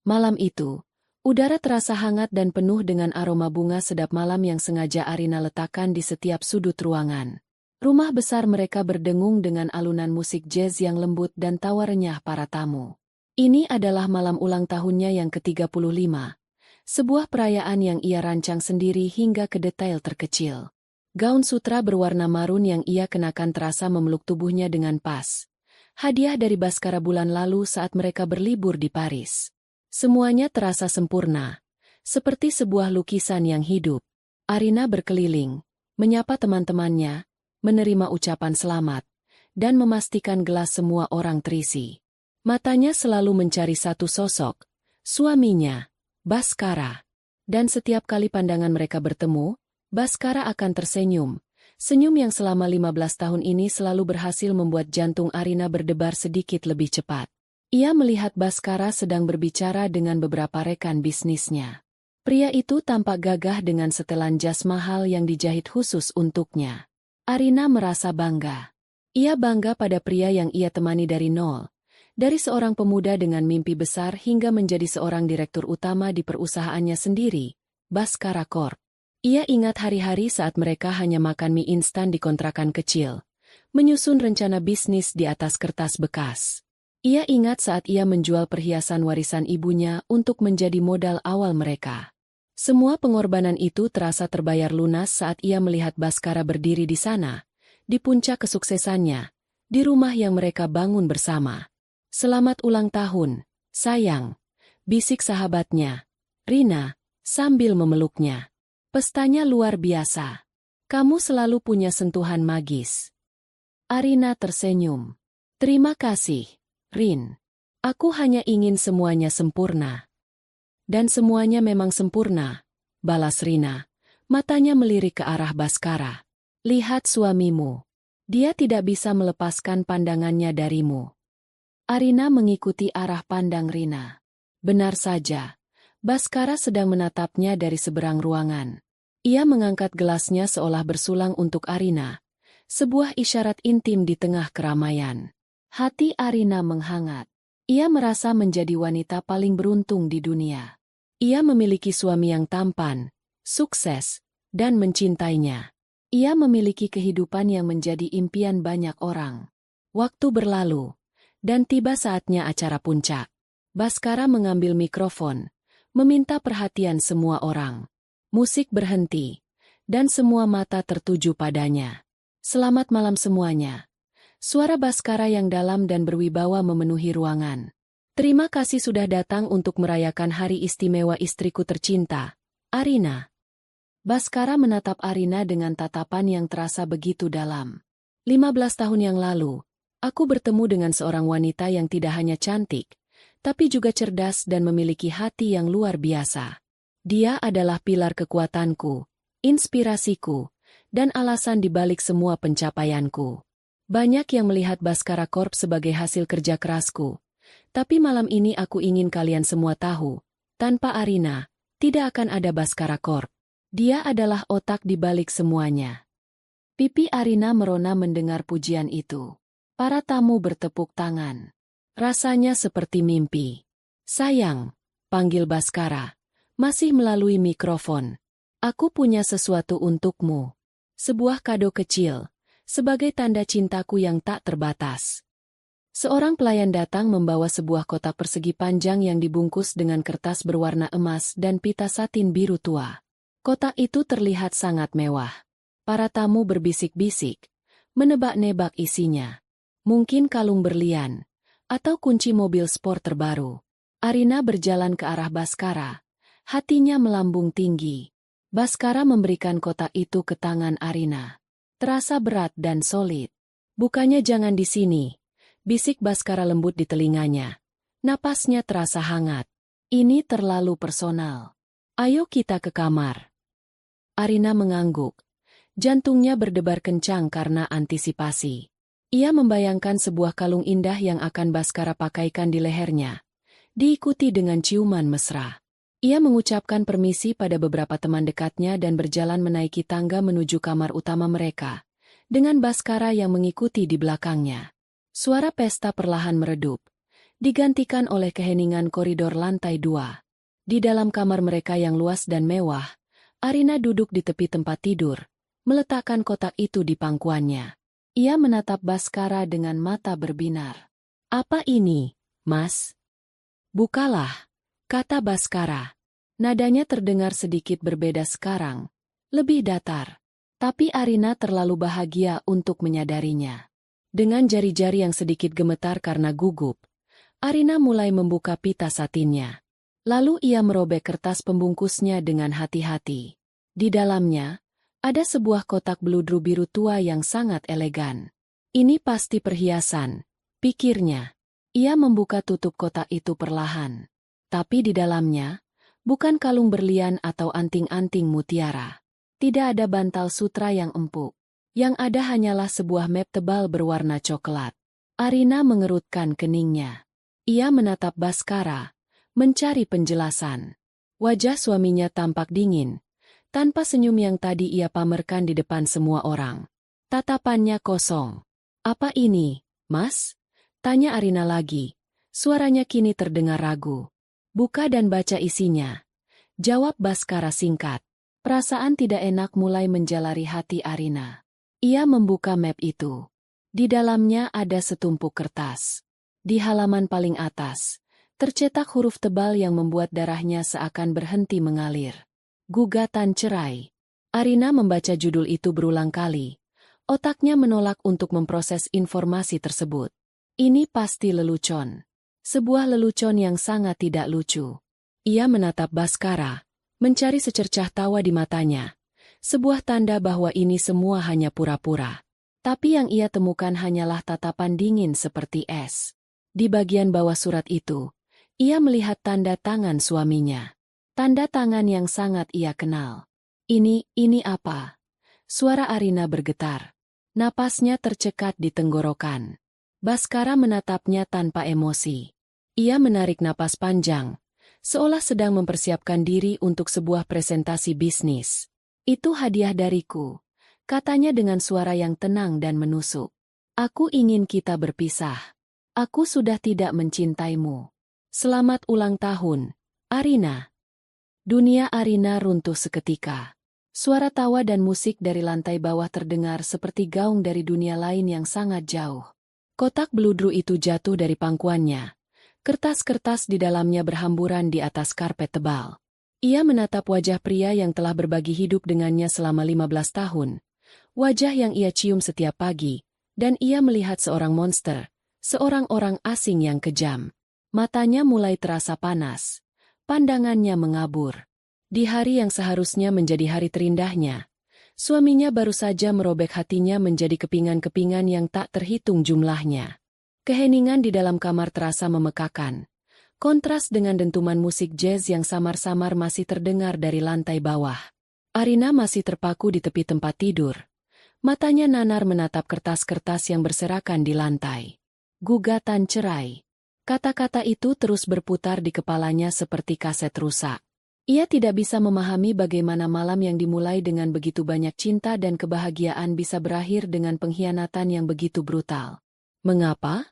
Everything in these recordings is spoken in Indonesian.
Malam itu, udara terasa hangat dan penuh dengan aroma bunga sedap malam yang sengaja Arina letakkan di setiap sudut ruangan. Rumah besar mereka berdengung dengan alunan musik jazz yang lembut dan tawa renyah para tamu. Ini adalah malam ulang tahunnya yang ke-35, sebuah perayaan yang ia rancang sendiri hingga ke detail terkecil. Gaun sutra berwarna marun yang ia kenakan terasa memeluk tubuhnya dengan pas. Hadiah dari Baskara bulan lalu saat mereka berlibur di Paris. Semuanya terasa sempurna, seperti sebuah lukisan yang hidup. Arina berkeliling, menyapa teman-temannya, menerima ucapan selamat, dan memastikan gelas semua orang terisi. Matanya selalu mencari satu sosok, suaminya, Baskara. Dan setiap kali pandangan mereka bertemu, Baskara akan tersenyum. Senyum yang selama 15 tahun ini selalu berhasil membuat jantung Arina berdebar sedikit lebih cepat. Ia melihat Baskara sedang berbicara dengan beberapa rekan bisnisnya. Pria itu tampak gagah dengan setelan jas mahal yang dijahit khusus untuknya. Arina merasa bangga. Ia bangga pada pria yang ia temani dari nol. Dari seorang pemuda dengan mimpi besar hingga menjadi seorang direktur utama di perusahaannya sendiri, Baskara Corp. Ia ingat hari-hari saat mereka hanya makan mie instan di kontrakan kecil, menyusun rencana bisnis di atas kertas bekas. Ia ingat saat ia menjual perhiasan warisan ibunya untuk menjadi modal awal mereka. Semua pengorbanan itu terasa terbayar lunas saat ia melihat Baskara berdiri di sana, di puncak kesuksesannya, di rumah yang mereka bangun bersama. "Selamat ulang tahun, sayang," bisik sahabatnya, Rina, sambil memeluknya. "Pestanya luar biasa. Kamu selalu punya sentuhan magis." Arina tersenyum. "Terima kasih, Rin. Aku hanya ingin semuanya sempurna." "Dan semuanya memang sempurna," balas Rina. Matanya melirik ke arah Baskara. "Lihat suamimu. Dia tidak bisa melepaskan pandangannya darimu." Arina mengikuti arah pandang Rina. Benar saja. Baskara sedang menatapnya dari seberang ruangan. Ia mengangkat gelasnya seolah bersulang untuk Arina. Sebuah isyarat intim di tengah keramaian. Hati Arina menghangat. Ia merasa menjadi wanita paling beruntung di dunia. Ia memiliki suami yang tampan, sukses, dan mencintainya. Ia memiliki kehidupan yang menjadi impian banyak orang. Waktu berlalu, dan tiba saatnya acara puncak. Baskara mengambil mikrofon, meminta perhatian semua orang. Musik berhenti, dan semua mata tertuju padanya. "Selamat malam semuanya." Suara Baskara yang dalam dan berwibawa memenuhi ruangan. "Terima kasih sudah datang untuk merayakan hari istimewa istriku tercinta, Arina." Baskara menatap Arina dengan tatapan yang terasa begitu dalam. 15 tahun yang lalu, aku bertemu dengan seorang wanita yang tidak hanya cantik, tapi juga cerdas dan memiliki hati yang luar biasa. Dia adalah pilar kekuatanku, inspirasiku, dan alasan di balik semua pencapaianku. Banyak yang melihat Baskara Corp sebagai hasil kerja kerasku. Tapi malam ini aku ingin kalian semua tahu, tanpa Arina, tidak akan ada Baskara Corp. Dia adalah otak di balik semuanya. Pipi Arina merona mendengar pujian itu. Para tamu bertepuk tangan. Rasanya seperti mimpi. "Sayang," panggil Baskara, masih melalui mikrofon. "Aku punya sesuatu untukmu. Sebuah kado kecil, sebagai tanda cintaku yang tak terbatas." Seorang pelayan datang membawa sebuah kotak persegi panjang yang dibungkus dengan kertas berwarna emas dan pita satin biru tua. Kotak itu terlihat sangat mewah. Para tamu berbisik-bisik, menebak-nebak isinya. Mungkin kalung berlian, atau kunci mobil sport terbaru. Arina berjalan ke arah Baskara, hatinya melambung tinggi. Baskara memberikan kotak itu ke tangan Arina. Terasa berat dan solid. "Bukanya jangan di sini," bisik Baskara lembut di telinganya. Napasnya terasa hangat. "Ini terlalu personal. Ayo kita ke kamar." Arina mengangguk. Jantungnya berdebar kencang karena antisipasi. Ia membayangkan sebuah kalung indah yang akan Baskara pakaikan di lehernya, diikuti dengan ciuman mesra. Ia mengucapkan permisi pada beberapa teman dekatnya dan berjalan menaiki tangga menuju kamar utama mereka, dengan Baskara yang mengikuti di belakangnya. Suara pesta perlahan meredup, digantikan oleh keheningan koridor lantai 2. Di dalam kamar mereka yang luas dan mewah, Arina duduk di tepi tempat tidur, meletakkan kotak itu di pangkuannya. Ia menatap Baskara dengan mata berbinar. "Apa ini, Mas?" "Bukalah," kata Baskara. Nadanya terdengar sedikit berbeda sekarang, lebih datar. Tapi Arina terlalu bahagia untuk menyadarinya. Dengan jari-jari yang sedikit gemetar karena gugup, Arina mulai membuka pita satinnya. Lalu ia merobek kertas pembungkusnya dengan hati-hati. Di dalamnya, ada sebuah kotak beludru biru tua yang sangat elegan. "Ini pasti perhiasan," pikirnya. Ia membuka tutup kotak itu perlahan. Tapi di dalamnya, bukan kalung berlian atau anting-anting mutiara. Tidak ada bantal sutra yang empuk. Yang ada hanyalah sebuah map tebal berwarna coklat. Arina mengerutkan keningnya. Ia menatap Baskara, mencari penjelasan. Wajah suaminya tampak dingin, tanpa senyum yang tadi ia pamerkan di depan semua orang. Tatapannya kosong. "Apa ini, Mas?" tanya Arina lagi. Suaranya kini terdengar ragu. "Buka dan baca isinya," jawab Baskara singkat. Perasaan tidak enak mulai menjalari hati Arina. Ia membuka map itu. Di dalamnya ada setumpuk kertas. Di halaman paling atas, tercetak huruf tebal yang membuat darahnya seakan berhenti mengalir. "Gugatan cerai." Arina membaca judul itu berulang kali. Otaknya menolak untuk memproses informasi tersebut. Ini pasti lelucon. Sebuah lelucon yang sangat tidak lucu. Ia menatap Baskara, mencari secercah tawa di matanya. Sebuah tanda bahwa ini semua hanya pura-pura. Tapi yang ia temukan hanyalah tatapan dingin seperti es. Di bagian bawah surat itu, ia melihat tanda tangan suaminya. Tanda tangan yang sangat ia kenal. Ini apa?" Suara Arina bergetar. Napasnya tercekat di tenggorokan. Baskara menatapnya tanpa emosi. Ia menarik napas panjang, seolah sedang mempersiapkan diri untuk sebuah presentasi bisnis. "Itu hadiah dariku," katanya dengan suara yang tenang dan menusuk. "Aku ingin kita berpisah. Aku sudah tidak mencintaimu. Selamat ulang tahun, Arina." Dunia Arina runtuh seketika. Suara tawa dan musik dari lantai bawah terdengar seperti gaung dari dunia lain yang sangat jauh. Kotak beludru itu jatuh dari pangkuannya. Kertas-kertas di dalamnya berhamburan di atas karpet tebal. Ia menatap wajah pria yang telah berbagi hidup dengannya selama 15 tahun. Wajah yang ia cium setiap pagi, dan ia melihat seorang monster, seorang orang asing yang kejam. Matanya mulai terasa panas. Pandangannya mengabur. Di hari yang seharusnya menjadi hari terindahnya, suaminya baru saja merobek hatinya menjadi kepingan-kepingan yang tak terhitung jumlahnya. Keheningan di dalam kamar terasa memekakan. Kontras dengan dentuman musik jazz yang samar-samar masih terdengar dari lantai bawah. Arina masih terpaku di tepi tempat tidur. Matanya nanar menatap kertas-kertas yang berserakan di lantai. "Gugatan cerai." Kata-kata itu terus berputar di kepalanya seperti kaset rusak. Ia tidak bisa memahami bagaimana malam yang dimulai dengan begitu banyak cinta dan kebahagiaan bisa berakhir dengan pengkhianatan yang begitu brutal. Mengapa?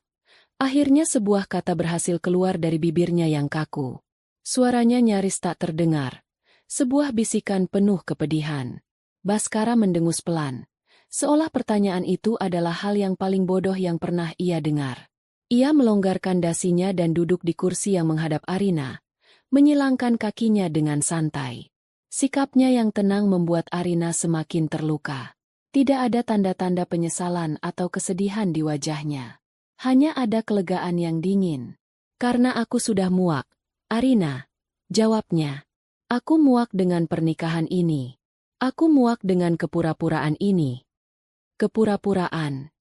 Akhirnya sebuah kata berhasil keluar dari bibirnya yang kaku. Suaranya nyaris tak terdengar. Sebuah bisikan penuh kepedihan. Baskara mendengus pelan. Seolah pertanyaan itu adalah hal yang paling bodoh yang pernah ia dengar. Ia melonggarkan dasinya dan duduk di kursi yang menghadap Arina, menyilangkan kakinya dengan santai. Sikapnya yang tenang membuat Arina semakin terluka. Tidak ada tanda-tanda penyesalan atau kesedihan di wajahnya. Hanya ada kelegaan yang dingin. "Karena aku sudah muak, Arina," jawabnya. "Aku muak dengan pernikahan ini. Aku muak dengan kepura-puraan ini." "Kepura-puraan?"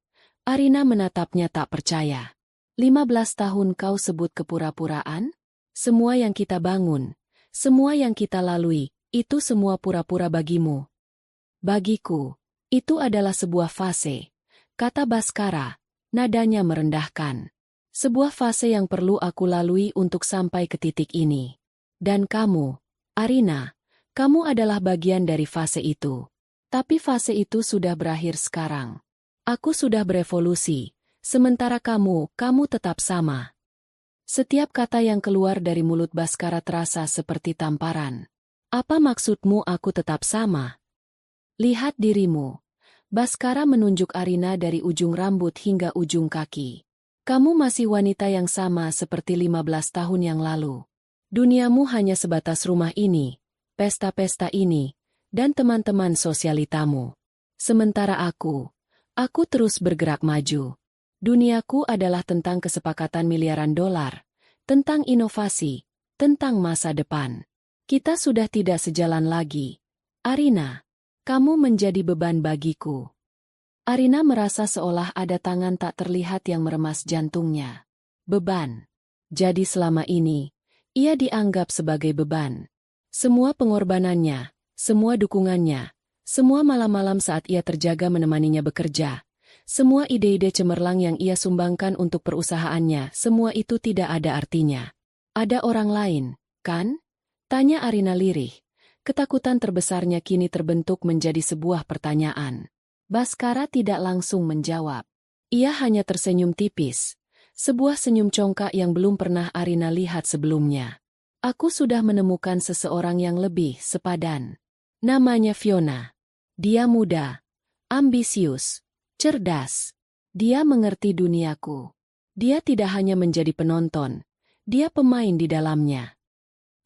Arina menatapnya tak percaya. 15 tahun kau sebut kepura-puraan? Semua yang kita bangun, semua yang kita lalui, itu semua pura-pura bagimu. "Bagiku, itu adalah sebuah fase," kata Baskara. Nadanya merendahkan. "Sebuah fase yang perlu aku lalui untuk sampai ke titik ini. Dan kamu, Arina, kamu adalah bagian dari fase itu. Tapi fase itu sudah berakhir sekarang. Aku sudah berevolusi, sementara kamu tetap sama." Setiap kata yang keluar dari mulut Baskara terasa seperti tamparan. Apa maksudmu aku tetap sama? Lihat dirimu. Baskara menunjuk Arina dari ujung rambut hingga ujung kaki. Kamu masih wanita yang sama seperti 15 tahun yang lalu. Duniamu hanya sebatas rumah ini, pesta-pesta ini, dan teman-teman sosialitamu. Sementara aku terus bergerak maju. Duniaku adalah tentang kesepakatan miliaran dolar, tentang inovasi, tentang masa depan. Kita sudah tidak sejalan lagi. Arina, kamu menjadi beban bagiku. Arina merasa seolah ada tangan tak terlihat yang meremas jantungnya. Beban. Jadi selama ini, ia dianggap sebagai beban. Semua pengorbanannya, semua dukungannya, semua malam-malam saat ia terjaga menemaninya bekerja, semua ide-ide cemerlang yang ia sumbangkan untuk perusahaannya, semua itu tidak ada artinya. Ada orang lain, kan? Tanya Arina lirih. Ketakutan terbesarnya kini terbentuk menjadi sebuah pertanyaan. Baskara tidak langsung menjawab. Ia hanya tersenyum tipis. Sebuah senyum congkak yang belum pernah Arina lihat sebelumnya. Aku sudah menemukan seseorang yang lebih sepadan. Namanya Fiona. Dia muda, ambisius, cerdas. Dia mengerti duniaku. Dia tidak hanya menjadi penonton, dia pemain di dalamnya.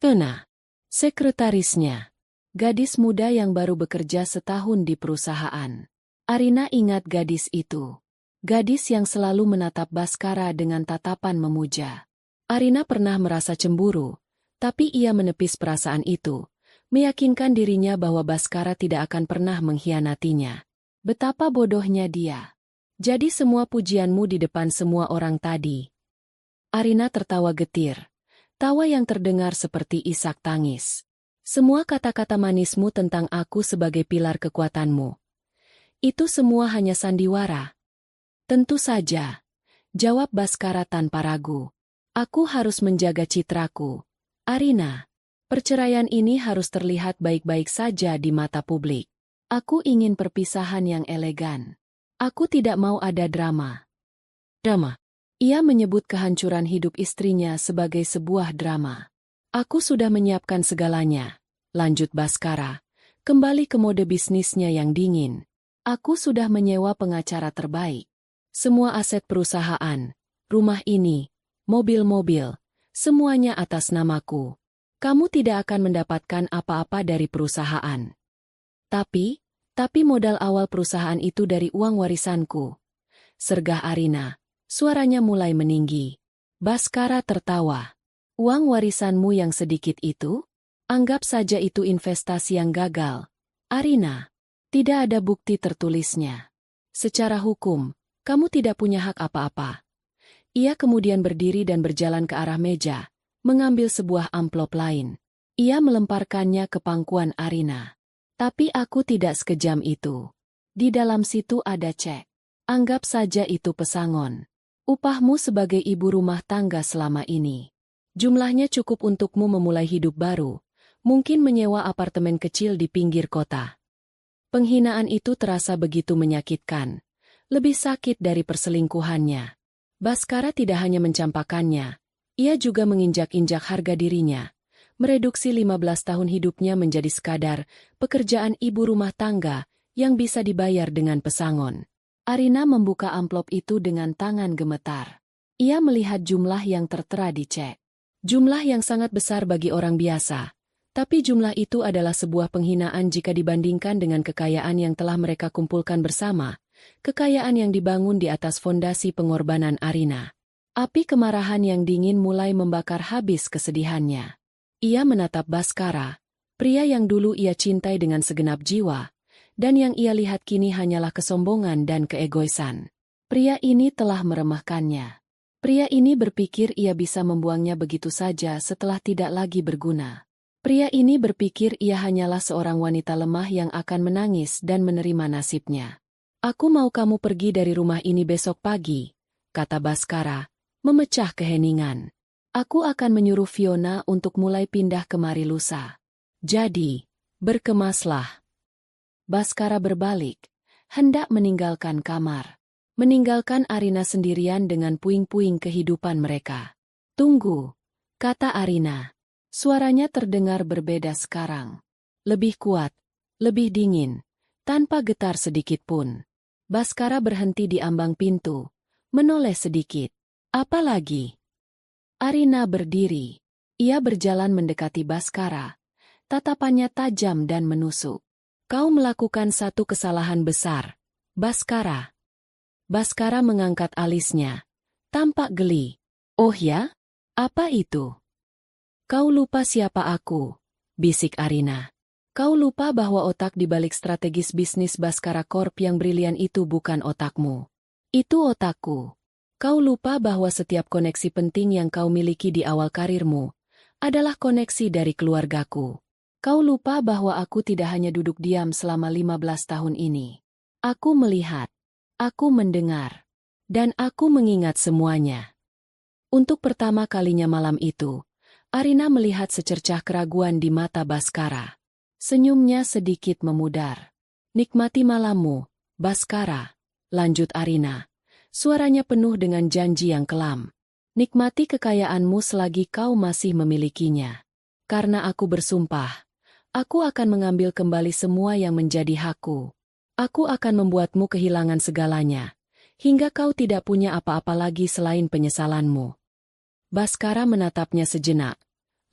Fiona, sekretarisnya. Gadis muda yang baru bekerja setahun di perusahaan. Arina ingat gadis itu. Gadis yang selalu menatap Baskara dengan tatapan memuja. Arina pernah merasa cemburu, tapi ia menepis perasaan itu, meyakinkan dirinya bahwa Baskara tidak akan pernah mengkhianatinya. Betapa bodohnya dia. Jadi semua pujianmu di depan semua orang tadi. Arina tertawa getir. Tawa yang terdengar seperti isak tangis. Semua kata-kata manismu tentang aku sebagai pilar kekuatanmu. Itu semua hanya sandiwara. Tentu saja. Jawab Baskara tanpa ragu. Aku harus menjaga citraku. Arina, perceraian ini harus terlihat baik-baik saja di mata publik. Aku ingin perpisahan yang elegan. Aku tidak mau ada drama. Drama. Ia menyebut kehancuran hidup istrinya sebagai sebuah drama. Aku sudah menyiapkan segalanya, lanjut Baskara, kembali ke mode bisnisnya yang dingin. Aku sudah menyewa pengacara terbaik. Semua aset perusahaan, rumah ini, mobil-mobil, semuanya atas namaku. Kamu tidak akan mendapatkan apa-apa dari perusahaan. Tapi modal awal perusahaan itu dari uang warisanku. Sergah Arina, suaranya mulai meninggi. Baskara tertawa. Uang warisanmu yang sedikit itu? Anggap saja itu investasi yang gagal. Arina, tidak ada bukti tertulisnya. Secara hukum, kamu tidak punya hak apa-apa. Ia kemudian berdiri dan berjalan ke arah meja, mengambil sebuah amplop lain. Ia melemparkannya ke pangkuan Arina. Tapi aku tidak sekejam itu. Di dalam situ ada cek. Anggap saja itu pesangon. Upahmu sebagai ibu rumah tangga selama ini. Jumlahnya cukup untukmu memulai hidup baru, mungkin menyewa apartemen kecil di pinggir kota. Penghinaan itu terasa begitu menyakitkan. Lebih sakit dari perselingkuhannya. Baskara tidak hanya mencampakkannya, ia juga menginjak-injak harga dirinya. Mereduksi 15 tahun hidupnya menjadi sekadar pekerjaan ibu rumah tangga yang bisa dibayar dengan pesangon. Arina membuka amplop itu dengan tangan gemetar. Ia melihat jumlah yang tertera di cek. Jumlah yang sangat besar bagi orang biasa. Tapi jumlah itu adalah sebuah penghinaan jika dibandingkan dengan kekayaan yang telah mereka kumpulkan bersama. Kekayaan yang dibangun di atas fondasi pengorbanan Arina. Api kemarahan yang dingin mulai membakar habis kesedihannya. Ia menatap Baskara, pria yang dulu ia cintai dengan segenap jiwa, dan yang ia lihat kini hanyalah kesombongan dan keegoisan. Pria ini telah meremehkannya. Pria ini berpikir ia bisa membuangnya begitu saja setelah tidak lagi berguna. Pria ini berpikir ia hanyalah seorang wanita lemah yang akan menangis dan menerima nasibnya. Aku mau kamu pergi dari rumah ini besok pagi, kata Baskara, memecah keheningan. Aku akan menyuruh Fiona untuk mulai pindah kemari lusa. Jadi, berkemaslah. Baskara berbalik, hendak meninggalkan kamar. Meninggalkan Arina sendirian dengan puing-puing kehidupan mereka. Tunggu, kata Arina. Suaranya terdengar berbeda sekarang. Lebih kuat, lebih dingin, tanpa getar sedikit pun. Baskara berhenti di ambang pintu, menoleh sedikit. Apa lagi? Arina berdiri. Ia berjalan mendekati Baskara. Tatapannya tajam dan menusuk. Kau melakukan satu kesalahan besar, Baskara. Baskara mengangkat alisnya. Tampak geli. Oh ya? Apa itu? Kau lupa siapa aku, bisik Arina. Kau lupa bahwa otak di balik strategis bisnis Baskara Corp yang brilian itu bukan otakmu. Itu otakku. Kau lupa bahwa setiap koneksi penting yang kau miliki di awal karirmu adalah koneksi dari keluargaku. Kau lupa bahwa aku tidak hanya duduk diam selama 15 tahun ini. Aku melihat. Aku mendengar. Dan aku mengingat semuanya. Untuk pertama kalinya malam itu, Arina melihat secercah keraguan di mata Baskara. Senyumnya sedikit memudar. Nikmati malammu, Baskara, lanjut Arina. Suaranya penuh dengan janji yang kelam. Nikmati kekayaanmu selagi kau masih memilikinya. Karena aku bersumpah, aku akan mengambil kembali semua yang menjadi hakku. Aku akan membuatmu kehilangan segalanya, hingga kau tidak punya apa-apa lagi selain penyesalanmu. Baskara menatapnya sejenak,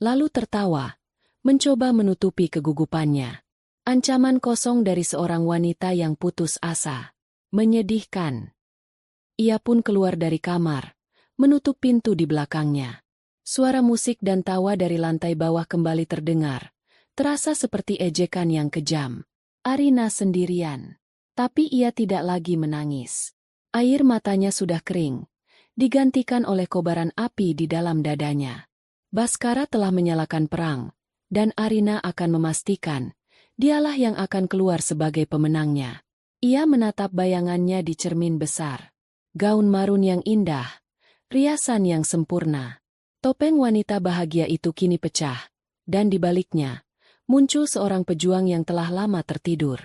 lalu tertawa, mencoba menutupi kegugupannya. Ancaman kosong dari seorang wanita yang putus asa. Menyedihkan. Ia pun keluar dari kamar, menutup pintu di belakangnya. Suara musik dan tawa dari lantai bawah kembali terdengar, terasa seperti ejekan yang kejam. Arina sendirian. Tapi ia tidak lagi menangis. Air matanya sudah kering, digantikan oleh kobaran api di dalam dadanya. Baskara telah menyalakan perang, dan Arina akan memastikan, dialah yang akan keluar sebagai pemenangnya. Ia menatap bayangannya di cermin besar. Gaun marun yang indah, riasan yang sempurna. Topeng wanita bahagia itu kini pecah, dan di baliknya, muncul seorang pejuang yang telah lama tertidur.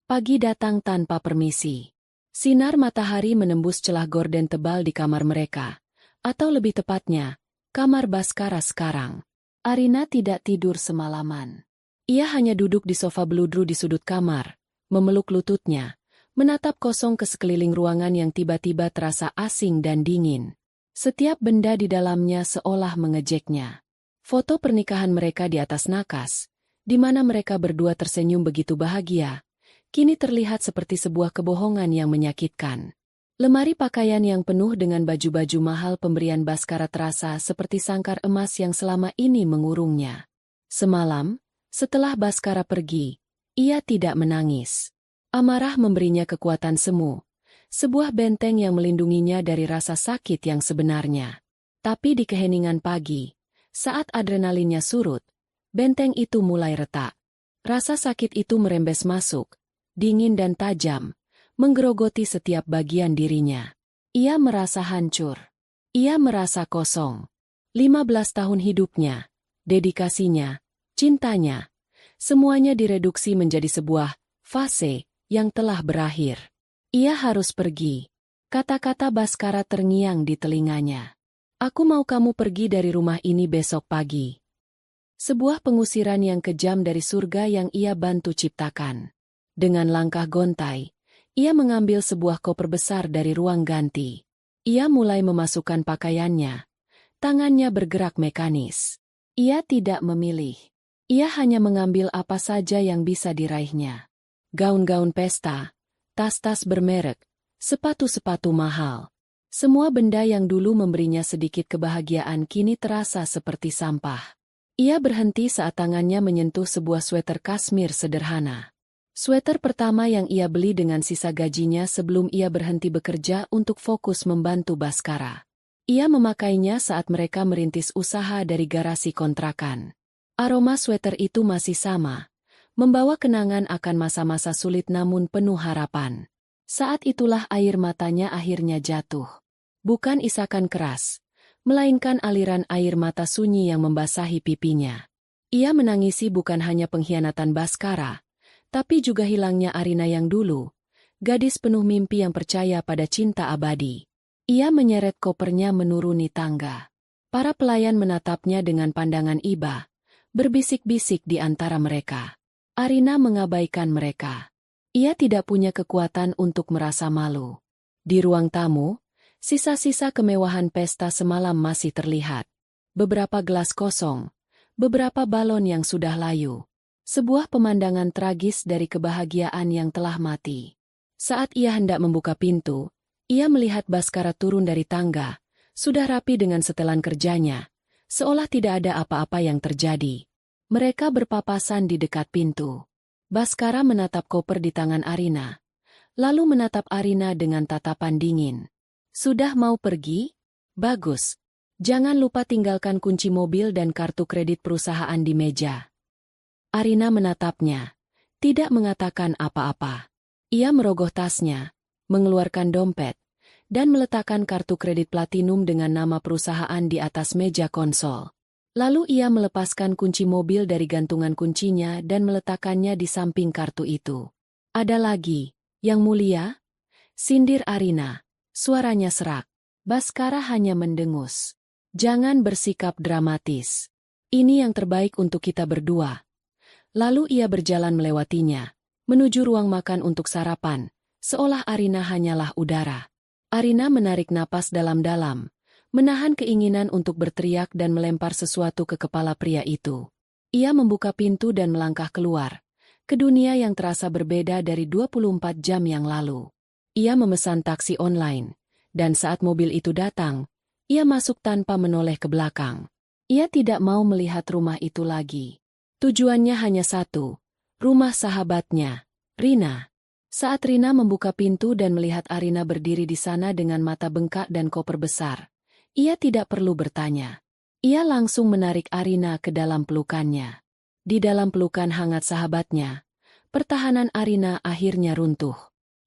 Pagi datang tanpa permisi. Sinar matahari menembus celah gorden tebal di kamar mereka. Atau lebih tepatnya, kamar Baskara sekarang. Arina tidak tidur semalaman. Ia hanya duduk di sofa beludru di sudut kamar, memeluk lututnya, menatap kosong ke sekeliling ruangan yang tiba-tiba terasa asing dan dingin. Setiap benda di dalamnya seolah mengejeknya. Foto pernikahan mereka di atas nakas, di mana mereka berdua tersenyum begitu bahagia, kini terlihat seperti sebuah kebohongan yang menyakitkan. Lemari pakaian yang penuh dengan baju-baju mahal pemberian Baskara terasa seperti sangkar emas yang selama ini mengurungnya. Semalam, setelah Baskara pergi, ia tidak menangis. Amarah memberinya kekuatan semu, sebuah benteng yang melindunginya dari rasa sakit yang sebenarnya. Tapi di keheningan pagi, saat adrenalinnya surut, benteng itu mulai retak. Rasa sakit itu merembes masuk, dingin dan tajam, menggerogoti setiap bagian dirinya. Ia merasa hancur. Ia merasa kosong. 15 tahun hidupnya, dedikasinya, cintanya, semuanya direduksi menjadi sebuah fase yang telah berakhir. Ia harus pergi. Kata-kata Baskara terngiang di telinganya. Aku mau kamu pergi dari rumah ini besok pagi. Sebuah pengusiran yang kejam dari surga yang ia bantu ciptakan. Dengan langkah gontai, ia mengambil sebuah koper besar dari ruang ganti. Ia mulai memasukkan pakaiannya. Tangannya bergerak mekanis. Ia tidak memilih. Ia hanya mengambil apa saja yang bisa diraihnya. Gaun-gaun pesta, tas-tas bermerek, sepatu-sepatu mahal. Semua benda yang dulu memberinya sedikit kebahagiaan kini terasa seperti sampah. Ia berhenti saat tangannya menyentuh sebuah sweater kasmir sederhana. Sweater pertama yang ia beli dengan sisa gajinya sebelum ia berhenti bekerja untuk fokus membantu Baskara. Ia memakainya saat mereka merintis usaha dari garasi kontrakan. Aroma sweater itu masih sama, membawa kenangan akan masa-masa sulit namun penuh harapan. Saat itulah air matanya akhirnya jatuh. Bukan isakan keras, melainkan aliran air mata sunyi yang membasahi pipinya. Ia menangisi bukan hanya pengkhianatan Baskara, tapi juga hilangnya Arina yang dulu, gadis penuh mimpi yang percaya pada cinta abadi. Ia menyeret kopernya menuruni tangga. Para pelayan menatapnya dengan pandangan iba, berbisik-bisik di antara mereka. Arina mengabaikan mereka. Ia tidak punya kekuatan untuk merasa malu. Di ruang tamu, sisa-sisa kemewahan pesta semalam masih terlihat. Beberapa gelas kosong, beberapa balon yang sudah layu. Sebuah pemandangan tragis dari kebahagiaan yang telah mati. Saat ia hendak membuka pintu, ia melihat Baskara turun dari tangga, sudah rapi dengan setelan kerjanya, seolah tidak ada apa-apa yang terjadi. Mereka berpapasan di dekat pintu. Baskara menatap koper di tangan Arina, lalu menatap Arina dengan tatapan dingin. Sudah mau pergi? Bagus. Jangan lupa tinggalkan kunci mobil dan kartu kredit perusahaan di meja. Arina menatapnya, tidak mengatakan apa-apa. Ia merogoh tasnya, mengeluarkan dompet, dan meletakkan kartu kredit platinum dengan nama perusahaan di atas meja konsol. Lalu ia melepaskan kunci mobil dari gantungan kuncinya dan meletakkannya di samping kartu itu. Ada lagi, Yang Mulia? Sindir Arina, suaranya serak. Baskara hanya mendengus. Jangan bersikap dramatis. Ini yang terbaik untuk kita berdua. Lalu ia berjalan melewatinya, menuju ruang makan untuk sarapan, seolah Arina hanyalah udara. Arina menarik napas dalam-dalam, menahan keinginan untuk berteriak dan melempar sesuatu ke kepala pria itu. Ia membuka pintu dan melangkah keluar, ke dunia yang terasa berbeda dari 24 jam yang lalu. Ia memesan taksi online, dan saat mobil itu datang, ia masuk tanpa menoleh ke belakang. Ia tidak mau melihat rumah itu lagi. Tujuannya hanya satu, rumah sahabatnya, Rina. Saat Rina membuka pintu dan melihat Arina berdiri di sana dengan mata bengkak dan koper besar, ia tidak perlu bertanya. Ia langsung menarik Arina ke dalam pelukannya. Di dalam pelukan hangat sahabatnya, pertahanan Arina akhirnya runtuh.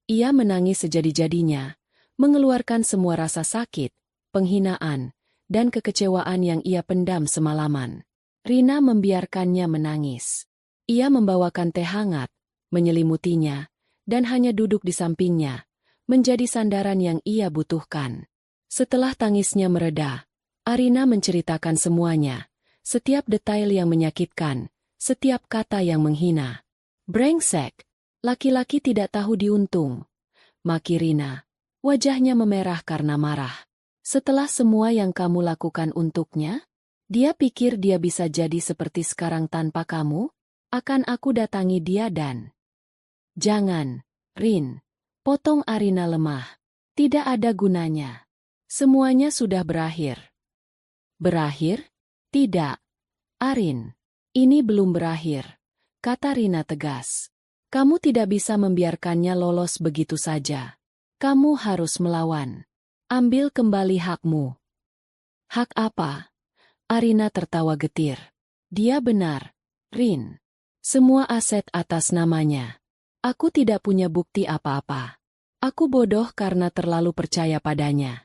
Ia menangis sejadi-jadinya, mengeluarkan semua rasa sakit, penghinaan, dan kekecewaan yang ia pendam semalaman. Rina membiarkannya menangis. Ia membawakan teh hangat, menyelimutinya, dan hanya duduk di sampingnya, menjadi sandaran yang ia butuhkan. Setelah tangisnya mereda, Arina menceritakan semuanya, setiap detail yang menyakitkan, setiap kata yang menghina. Brengsek, laki-laki tidak tahu diuntung. Maki Rina, wajahnya memerah karena marah. Setelah semua yang kamu lakukan untuknya, dia pikir dia bisa jadi seperti sekarang tanpa kamu? Akan aku datangi dia dan... Jangan, Rin. Potong Arina lemah. Tidak ada gunanya. Semuanya sudah berakhir. Berakhir? Tidak. Arin. Ini belum berakhir, kata Rina tegas. Kamu tidak bisa membiarkannya lolos begitu saja. Kamu harus melawan. Ambil kembali hakmu. Hak apa? Arina tertawa getir. Dia benar, Rin. Semua aset atas namanya. Aku tidak punya bukti apa-apa. Aku bodoh karena terlalu percaya padanya.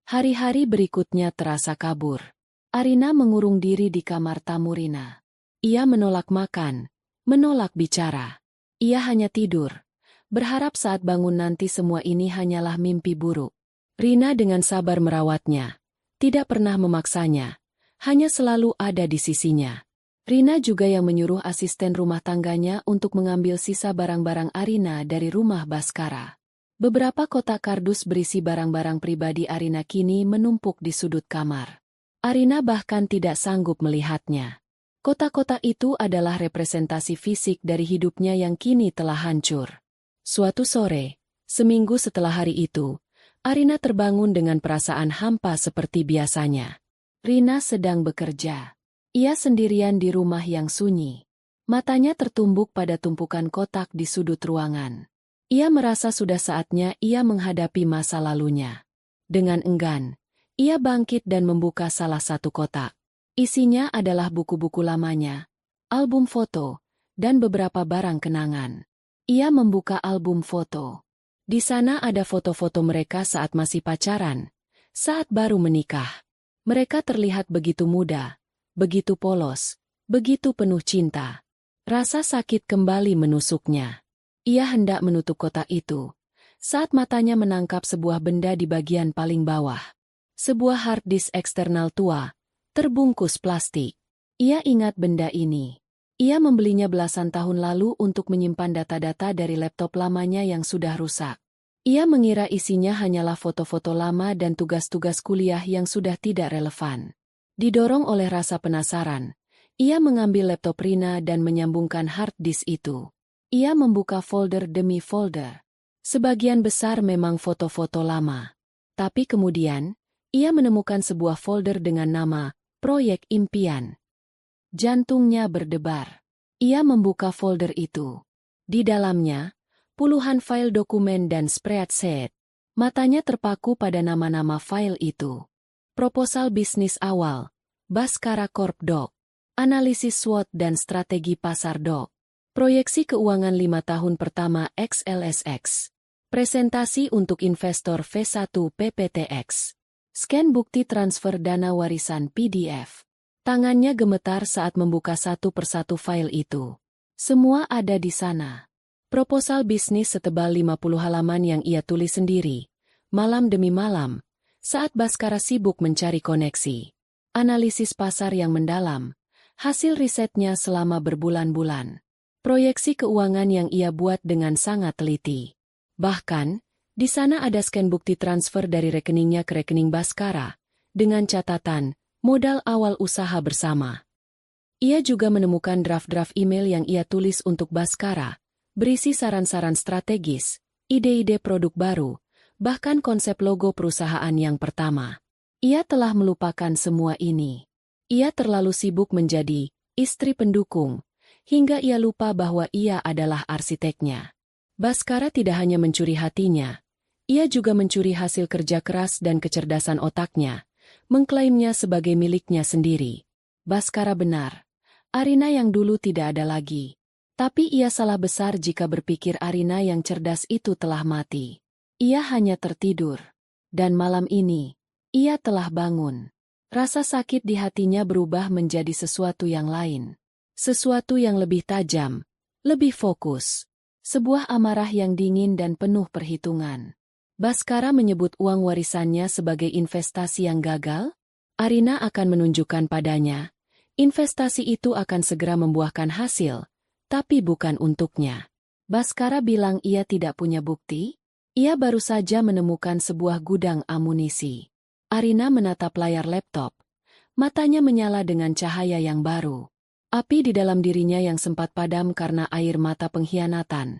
Hari-hari berikutnya terasa kabur. Arina mengurung diri di kamar tamu Rina. Ia menolak makan, menolak bicara. Ia hanya tidur, berharap saat bangun nanti semua ini hanyalah mimpi buruk. Rina dengan sabar merawatnya, tidak pernah memaksanya, hanya selalu ada di sisinya. Rina juga yang menyuruh asisten rumah tangganya untuk mengambil sisa barang-barang Arina dari rumah Baskara. Beberapa kotak kardus berisi barang-barang pribadi Arina kini menumpuk di sudut kamar. Arina bahkan tidak sanggup melihatnya. Kotak-kotak itu adalah representasi fisik dari hidupnya yang kini telah hancur. Suatu sore, seminggu setelah hari itu, Arina terbangun dengan perasaan hampa seperti biasanya. Rina sedang bekerja. Ia sendirian di rumah yang sunyi. Matanya tertumbuk pada tumpukan kotak di sudut ruangan. Ia merasa sudah saatnya ia menghadapi masa lalunya. Dengan enggan, ia bangkit dan membuka salah satu kotak. Isinya adalah buku-buku lamanya, album foto, dan beberapa barang kenangan. Ia membuka album foto. Di sana ada foto-foto mereka saat masih pacaran, saat baru menikah. Mereka terlihat begitu muda, begitu polos, begitu penuh cinta. Rasa sakit kembali menusuknya. Ia hendak menutup kotak itu, saat matanya menangkap sebuah benda di bagian paling bawah. Sebuah hard disk eksternal tua, terbungkus plastik. Ia ingat benda ini. Ia membelinya belasan tahun lalu untuk menyimpan data-data dari laptop lamanya yang sudah rusak. Ia mengira isinya hanyalah foto-foto lama dan tugas-tugas kuliah yang sudah tidak relevan. Didorong oleh rasa penasaran, ia mengambil laptop Rina dan menyambungkan hard disk itu. Ia membuka folder demi folder. Sebagian besar memang foto-foto lama. Tapi kemudian, ia menemukan sebuah folder dengan nama Proyek Impian. Jantungnya berdebar. Ia membuka folder itu. Di dalamnya, puluhan file dokumen dan spreadsheet. Matanya terpaku pada nama-nama file itu. Proposal bisnis awal, Baskara Corp Doc, analisis SWOT dan strategi pasar Doc, proyeksi keuangan 5 tahun pertama XLSX, presentasi untuk investor V1 PPTX, scan bukti transfer dana warisan PDF. Tangannya gemetar saat membuka satu persatu file itu. Semua ada di sana. Proposal bisnis setebal 50 halaman yang ia tulis sendiri, malam demi malam, saat Baskara sibuk mencari koneksi. Analisis pasar yang mendalam, hasil risetnya selama berbulan-bulan. Proyeksi keuangan yang ia buat dengan sangat teliti. Bahkan, di sana ada scan bukti transfer dari rekeningnya ke rekening Baskara, dengan catatan, modal awal usaha bersama. Ia juga menemukan draft-draft email yang ia tulis untuk Baskara, berisi saran-saran strategis, ide-ide produk baru, bahkan konsep logo perusahaan yang pertama. Ia telah melupakan semua ini. Ia terlalu sibuk menjadi istri pendukung, hingga ia lupa bahwa ia adalah arsiteknya. Baskara tidak hanya mencuri hatinya, ia juga mencuri hasil kerja keras dan kecerdasan otaknya, mengklaimnya sebagai miliknya sendiri. Baskara benar. Arina yang dulu tidak ada lagi. Tapi ia salah besar jika berpikir Arina yang cerdas itu telah mati. Ia hanya tertidur. Dan malam ini, ia telah bangun. Rasa sakit di hatinya berubah menjadi sesuatu yang lain. Sesuatu yang lebih tajam, lebih fokus. Sebuah amarah yang dingin dan penuh perhitungan. Baskara menyebut uang warisannya sebagai investasi yang gagal. Arina akan menunjukkan padanya, investasi itu akan segera membuahkan hasil, tapi bukan untuknya. Baskara bilang ia tidak punya bukti. Ia baru saja menemukan sebuah gudang amunisi. Arina menatap layar laptop. Matanya menyala dengan cahaya yang baru. Api di dalam dirinya yang sempat padam karena air mata pengkhianatan,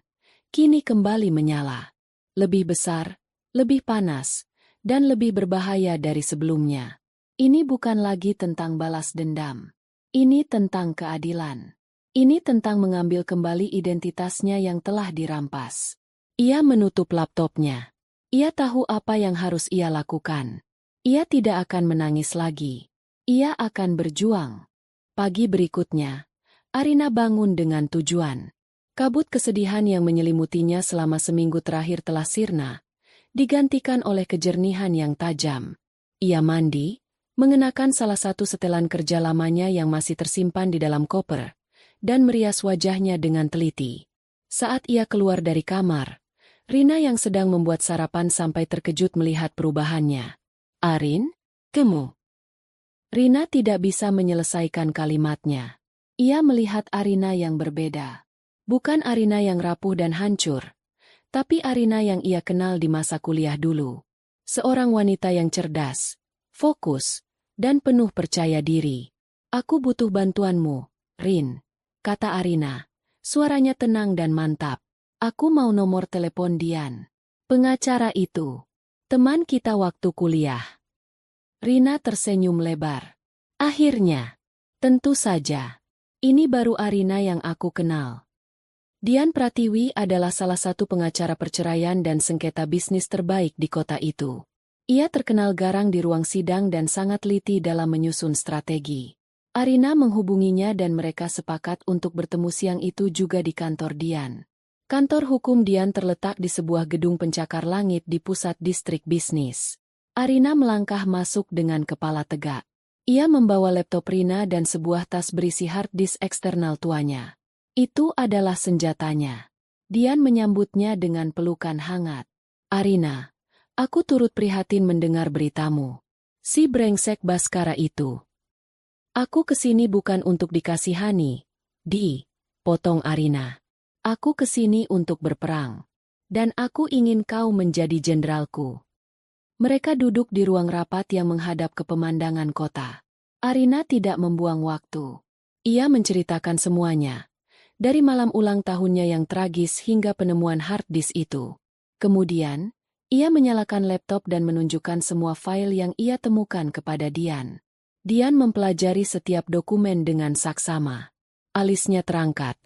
kini kembali menyala. Lebih besar, lebih panas, dan lebih berbahaya dari sebelumnya. Ini bukan lagi tentang balas dendam. Ini tentang keadilan. Ini tentang mengambil kembali identitasnya yang telah dirampas. Ia menutup laptopnya. Ia tahu apa yang harus ia lakukan. Ia tidak akan menangis lagi. Ia akan berjuang. Pagi berikutnya, Arina bangun dengan tujuan. Kabut kesedihan yang menyelimutinya selama seminggu terakhir telah sirna, digantikan oleh kejernihan yang tajam. Ia mandi, mengenakan salah satu setelan kerja lamanya yang masih tersimpan di dalam koper, dan merias wajahnya dengan teliti. Saat ia keluar dari kamar, Rina yang sedang membuat sarapan sampai terkejut melihat perubahannya. "Arin, kamu?" Rina tidak bisa menyelesaikan kalimatnya. Ia melihat Arina yang berbeda. Bukan Arina yang rapuh dan hancur, tapi Arina yang ia kenal di masa kuliah dulu. Seorang wanita yang cerdas, fokus, dan penuh percaya diri. "Aku butuh bantuanmu, Rin," kata Arina. Suaranya tenang dan mantap. "Aku mau nomor telepon Dian, pengacara itu. Teman kita waktu kuliah." Rina tersenyum lebar. "Akhirnya. Tentu saja. Ini baru Arina yang aku kenal." Dian Pratiwi adalah salah satu pengacara perceraian dan sengketa bisnis terbaik di kota itu. Ia terkenal garang di ruang sidang dan sangat teliti dalam menyusun strategi. Arina menghubunginya dan mereka sepakat untuk bertemu siang itu juga di kantor Dian. Kantor hukum Dian terletak di sebuah gedung pencakar langit di pusat distrik bisnis. Arina melangkah masuk dengan kepala tegak. Ia membawa laptop Rina dan sebuah tas berisi hard disk eksternal tuanya. Itu adalah senjatanya. Dian menyambutnya dengan pelukan hangat. "Arina, aku turut prihatin mendengar beritamu. Si brengsek Baskara itu. Aku kesini bukan untuk dikasihani, potong Arina. Aku kesini untuk berperang. Dan aku ingin kau menjadi jenderalku. Mereka duduk di ruang rapat yang menghadap ke pemandangan kota. Arina tidak membuang waktu. Ia menceritakan semuanya. Dari malam ulang tahunnya yang tragis hingga penemuan hard disk itu. Kemudian, ia menyalakan laptop dan menunjukkan semua file yang ia temukan kepada Dian. Dian mempelajari setiap dokumen dengan saksama. Alisnya terangkat.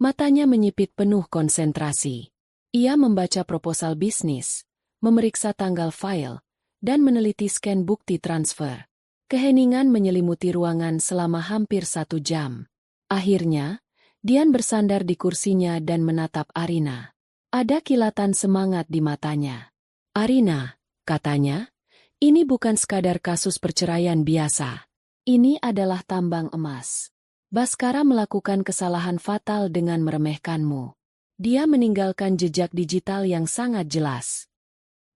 Matanya menyipit penuh konsentrasi. Ia membaca proposal bisnis, memeriksa tanggal file, dan meneliti scan bukti transfer. Keheningan menyelimuti ruangan selama hampir 1 jam. Akhirnya, Dian bersandar di kursinya dan menatap Arina. Ada kilatan semangat di matanya. Arina, katanya, ini bukan sekadar kasus perceraian biasa. Ini adalah tambang emas. Baskara melakukan kesalahan fatal dengan meremehkanmu. Dia meninggalkan jejak digital yang sangat jelas.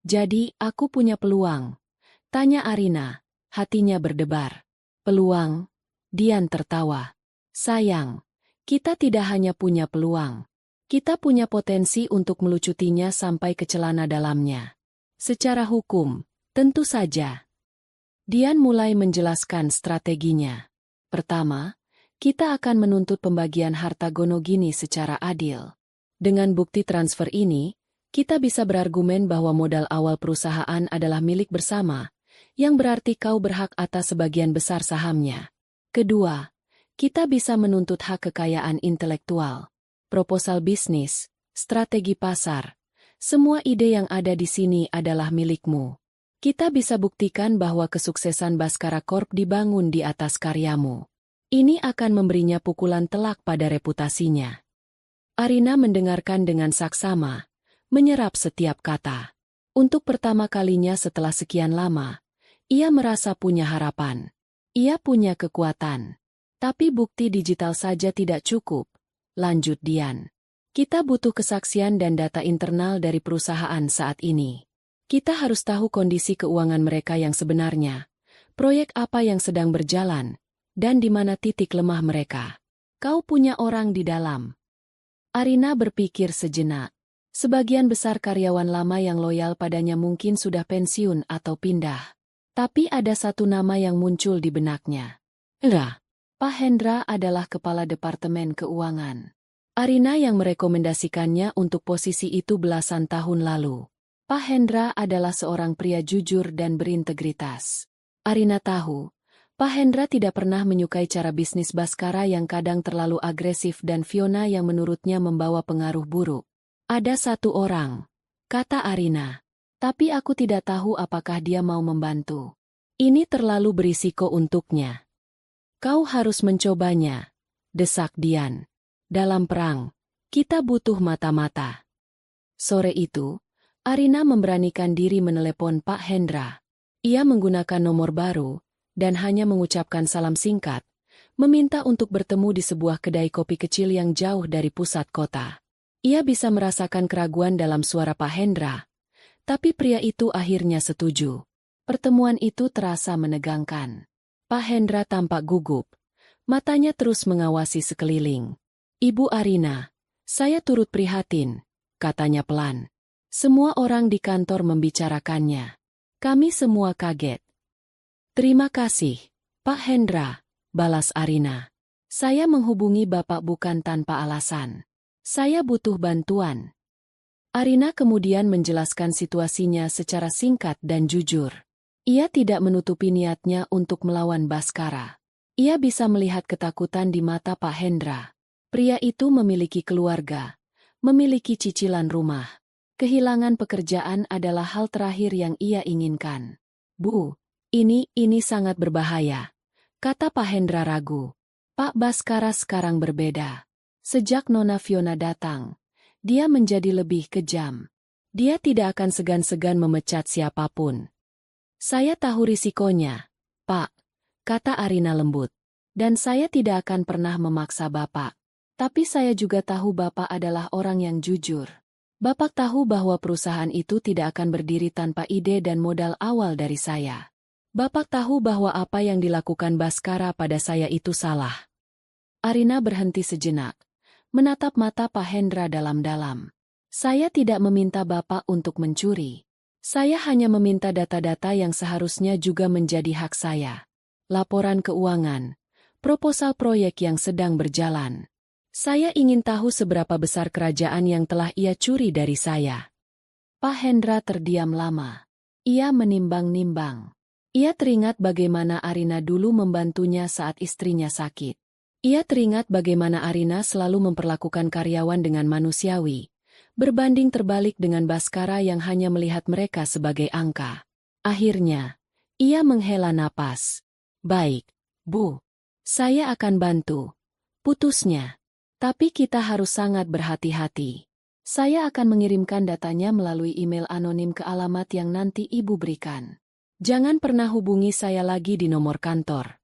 Jadi, aku punya peluang. Tanya Arina, hatinya berdebar. Peluang? Dian tertawa. Sayang, kita tidak hanya punya peluang. Kita punya potensi untuk melucutinya sampai ke celana dalamnya. Secara hukum, tentu saja. Dian mulai menjelaskan strateginya. Pertama, kita akan menuntut pembagian harta Gonogini secara adil. Dengan bukti transfer ini, kita bisa berargumen bahwa modal awal perusahaan adalah milik bersama, yang berarti kau berhak atas sebagian besar sahamnya. Kedua, kita bisa menuntut hak kekayaan intelektual, proposal bisnis, strategi pasar. Semua ide yang ada di sini adalah milikmu. Kita bisa buktikan bahwa kesuksesan Baskara Corp dibangun di atas karyamu. Ini akan memberinya pukulan telak pada reputasinya. Arina mendengarkan dengan saksama, menyerap setiap kata. Untuk pertama kalinya setelah sekian lama, ia merasa punya harapan. Ia punya kekuatan. Tapi bukti digital saja tidak cukup, lanjut Dian. Kita butuh kesaksian dan data internal dari perusahaan saat ini. Kita harus tahu kondisi keuangan mereka yang sebenarnya, proyek apa yang sedang berjalan, dan di mana titik lemah mereka. Kau punya orang di dalam. Arina berpikir sejenak. Sebagian besar karyawan lama yang loyal padanya mungkin sudah pensiun atau pindah. Tapi ada satu nama yang muncul di benaknya. Pak Hendra adalah kepala Departemen Keuangan. Arina yang merekomendasikannya untuk posisi itu belasan tahun lalu. Pak Hendra adalah seorang pria jujur dan berintegritas. Arina tahu, Pak Hendra tidak pernah menyukai cara bisnis Baskara yang kadang terlalu agresif dan Fiona yang menurutnya membawa pengaruh buruk. Ada satu orang, kata Arina. Tapi aku tidak tahu apakah dia mau membantu. Ini terlalu berisiko untuknya. Kau harus mencobanya, desak Dian. Dalam perang, kita butuh mata-mata. Sore itu, Arina memberanikan diri menelepon Pak Hendra. Ia menggunakan nomor baru, dan hanya mengucapkan salam singkat, meminta untuk bertemu di sebuah kedai kopi kecil yang jauh dari pusat kota. Ia bisa merasakan keraguan dalam suara Pak Hendra, tapi pria itu akhirnya setuju. Pertemuan itu terasa menegangkan. Pak Hendra tampak gugup, matanya terus mengawasi sekeliling. Ibu Arina, saya turut prihatin, katanya pelan. Semua orang di kantor membicarakannya. Kami semua kaget. Terima kasih, Pak Hendra, balas Arina. Saya menghubungi Bapak bukan tanpa alasan. Saya butuh bantuan. Arina kemudian menjelaskan situasinya secara singkat dan jujur. Ia tidak menutupi niatnya untuk melawan Baskara. Ia bisa melihat ketakutan di mata Pak Hendra. Pria itu memiliki keluarga, memiliki cicilan rumah. Kehilangan pekerjaan adalah hal terakhir yang ia inginkan. Bu, ini sangat berbahaya, kata Pak Hendra ragu. Pak Baskara sekarang berbeda. Sejak Nona Fiona datang, dia menjadi lebih kejam. Dia tidak akan segan-segan memecat siapapun. Saya tahu risikonya, Pak, kata Arina lembut. Dan saya tidak akan pernah memaksa Bapak. Tapi saya juga tahu Bapak adalah orang yang jujur. Bapak tahu bahwa perusahaan itu tidak akan berdiri tanpa ide dan modal awal dari saya. Bapak tahu bahwa apa yang dilakukan Baskara pada saya itu salah. Arina berhenti sejenak, menatap mata Pak Hendra dalam-dalam. Saya tidak meminta Bapak untuk mencuri. Saya hanya meminta data-data yang seharusnya juga menjadi hak saya. Laporan keuangan, proposal proyek yang sedang berjalan. Saya ingin tahu seberapa besar kerajaan yang telah ia curi dari saya. Pak Hendra terdiam lama. Ia menimbang-nimbang. Ia teringat bagaimana Arina dulu membantunya saat istrinya sakit. Ia teringat bagaimana Arina selalu memperlakukan karyawan dengan manusiawi, berbanding terbalik dengan Baskara yang hanya melihat mereka sebagai angka. Akhirnya, ia menghela napas. Baik, Bu. Saya akan bantu. Putusnya. Tapi kita harus sangat berhati-hati. Saya akan mengirimkan datanya melalui email anonim ke alamat yang nanti Ibu berikan. Jangan pernah hubungi saya lagi di nomor kantor.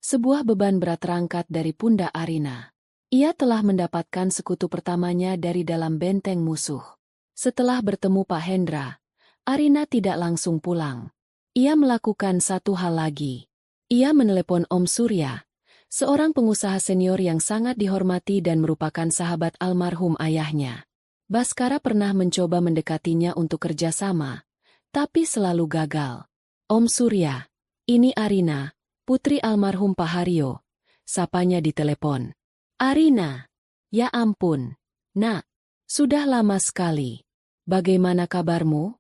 Sebuah beban berat terangkat dari pundak Arina. Ia telah mendapatkan sekutu pertamanya dari dalam benteng musuh. Setelah bertemu Pak Hendra, Arina tidak langsung pulang. Ia melakukan satu hal lagi. Ia menelepon Om Surya, seorang pengusaha senior yang sangat dihormati dan merupakan sahabat almarhum ayahnya. Baskara pernah mencoba mendekatinya untuk kerjasama, tapi selalu gagal. Om Surya, ini Arina, putri almarhum Pak Haryo, sapanya di telepon. Arina, ya ampun, Nak, sudah lama sekali. Bagaimana kabarmu?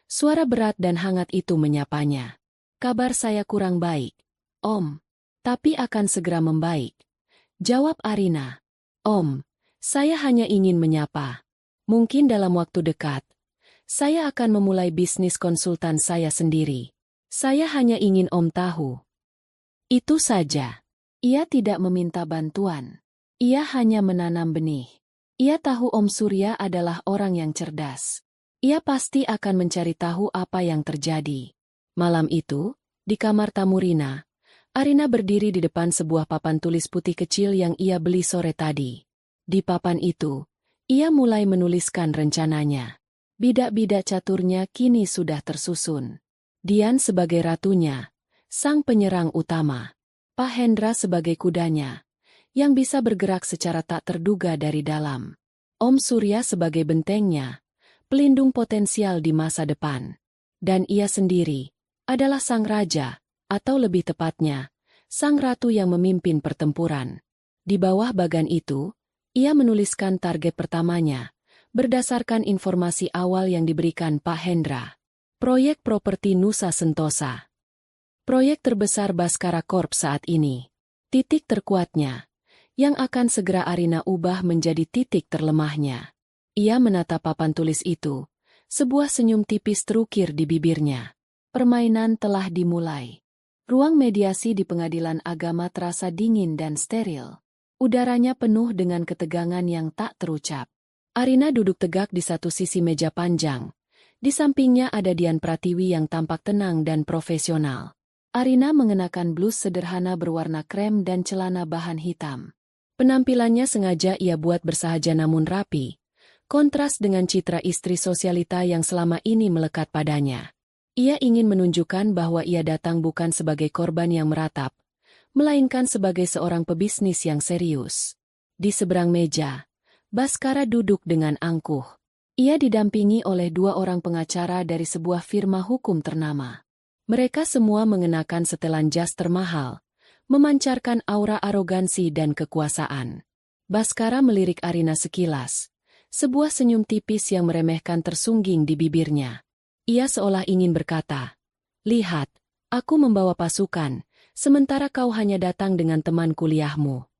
Suara berat dan hangat itu menyapanya. Kabar saya kurang baik, Om, tapi akan segera membaik. Jawab Arina. Om, saya hanya ingin menyapa. Mungkin dalam waktu dekat, saya akan memulai bisnis konsultan saya sendiri. Saya hanya ingin Om tahu. Itu saja. Ia tidak meminta bantuan. Ia hanya menanam benih. Ia tahu Om Surya adalah orang yang cerdas. Ia pasti akan mencari tahu apa yang terjadi. Malam itu, di kamar tamu Rina, Arina berdiri di depan sebuah papan tulis putih kecil yang ia beli sore tadi. Di papan itu, ia mulai menuliskan rencananya. Bidak-bidak caturnya kini sudah tersusun. Dian sebagai ratunya, sang penyerang utama. Pak Hendra sebagai kudanya, yang bisa bergerak secara tak terduga dari dalam. Om Surya sebagai bentengnya, pelindung potensial di masa depan. Dan ia sendiri adalah sang raja, atau lebih tepatnya, sang ratu yang memimpin pertempuran. Di bawah bagan itu, ia menuliskan target pertamanya, berdasarkan informasi awal yang diberikan Pak Hendra. Proyek properti Nusa Sentosa. Proyek terbesar Baskara Corp saat ini. Titik terkuatnya, yang akan segera Arina ubah menjadi titik terlemahnya. Ia menatap papan tulis itu, sebuah senyum tipis terukir di bibirnya. Permainan telah dimulai. Ruang mediasi di pengadilan agama terasa dingin dan steril. Udaranya penuh dengan ketegangan yang tak terucap. Arina duduk tegak di satu sisi meja panjang. Di sampingnya ada Dian Pratiwi yang tampak tenang dan profesional. Arina mengenakan blus sederhana berwarna krem dan celana bahan hitam. Penampilannya sengaja ia buat bersahaja namun rapi, kontras dengan citra istri sosialita yang selama ini melekat padanya. Ia ingin menunjukkan bahwa ia datang bukan sebagai korban yang meratap, melainkan sebagai seorang pebisnis yang serius. Di seberang meja, Baskara duduk dengan angkuh. Ia didampingi oleh dua orang pengacara dari sebuah firma hukum ternama. Mereka semua mengenakan setelan jas termahal, memancarkan aura arogansi dan kekuasaan. Baskara melirik Arina sekilas. Sebuah senyum tipis yang meremehkan tersungging di bibirnya. Ia seolah ingin berkata, "Lihat, aku membawa pasukan, sementara kau hanya datang dengan teman kuliahmu."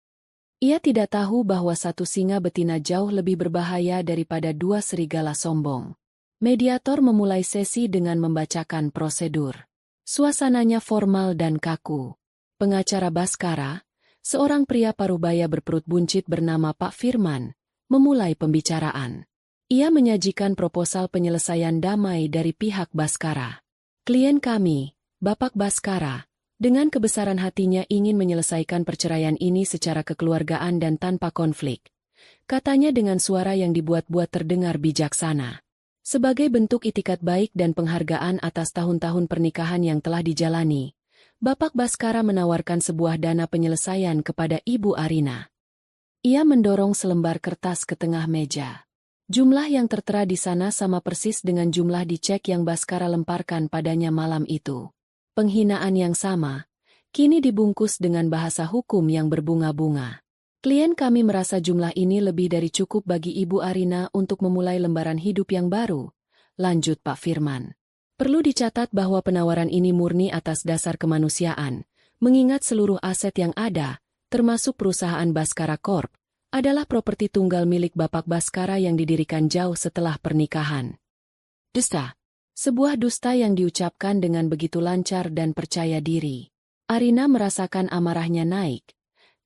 Ia tidak tahu bahwa satu singa betina jauh lebih berbahaya daripada dua serigala sombong. Mediator memulai sesi dengan membacakan prosedur. Suasananya formal dan kaku. Pengacara Baskara, seorang pria parubaya berperut buncit bernama Pak Firman, memulai pembicaraan. Ia menyajikan proposal penyelesaian damai dari pihak Baskara. Klien kami, Bapak Baskara, dengan kebesaran hatinya ingin menyelesaikan perceraian ini secara kekeluargaan dan tanpa konflik. Katanya dengan suara yang dibuat-buat terdengar bijaksana. Sebagai bentuk itikat baik dan penghargaan atas tahun-tahun pernikahan yang telah dijalani, Bapak Baskara menawarkan sebuah dana penyelesaian kepada Ibu Arina. Ia mendorong selembar kertas ke tengah meja. Jumlah yang tertera di sana sama persis dengan jumlah di cek yang Baskara lemparkan padanya malam itu. Penghinaan yang sama, kini dibungkus dengan bahasa hukum yang berbunga-bunga. Klien kami merasa jumlah ini lebih dari cukup bagi Ibu Arina untuk memulai lembaran hidup yang baru, lanjut Pak Firman. Perlu dicatat bahwa penawaran ini murni atas dasar kemanusiaan, mengingat seluruh aset yang ada, termasuk perusahaan Baskara Corp, adalah properti tunggal milik Bapak Baskara yang didirikan jauh setelah pernikahan. Dusta. Sebuah dusta yang diucapkan dengan begitu lancar dan percaya diri. Arina merasakan amarahnya naik.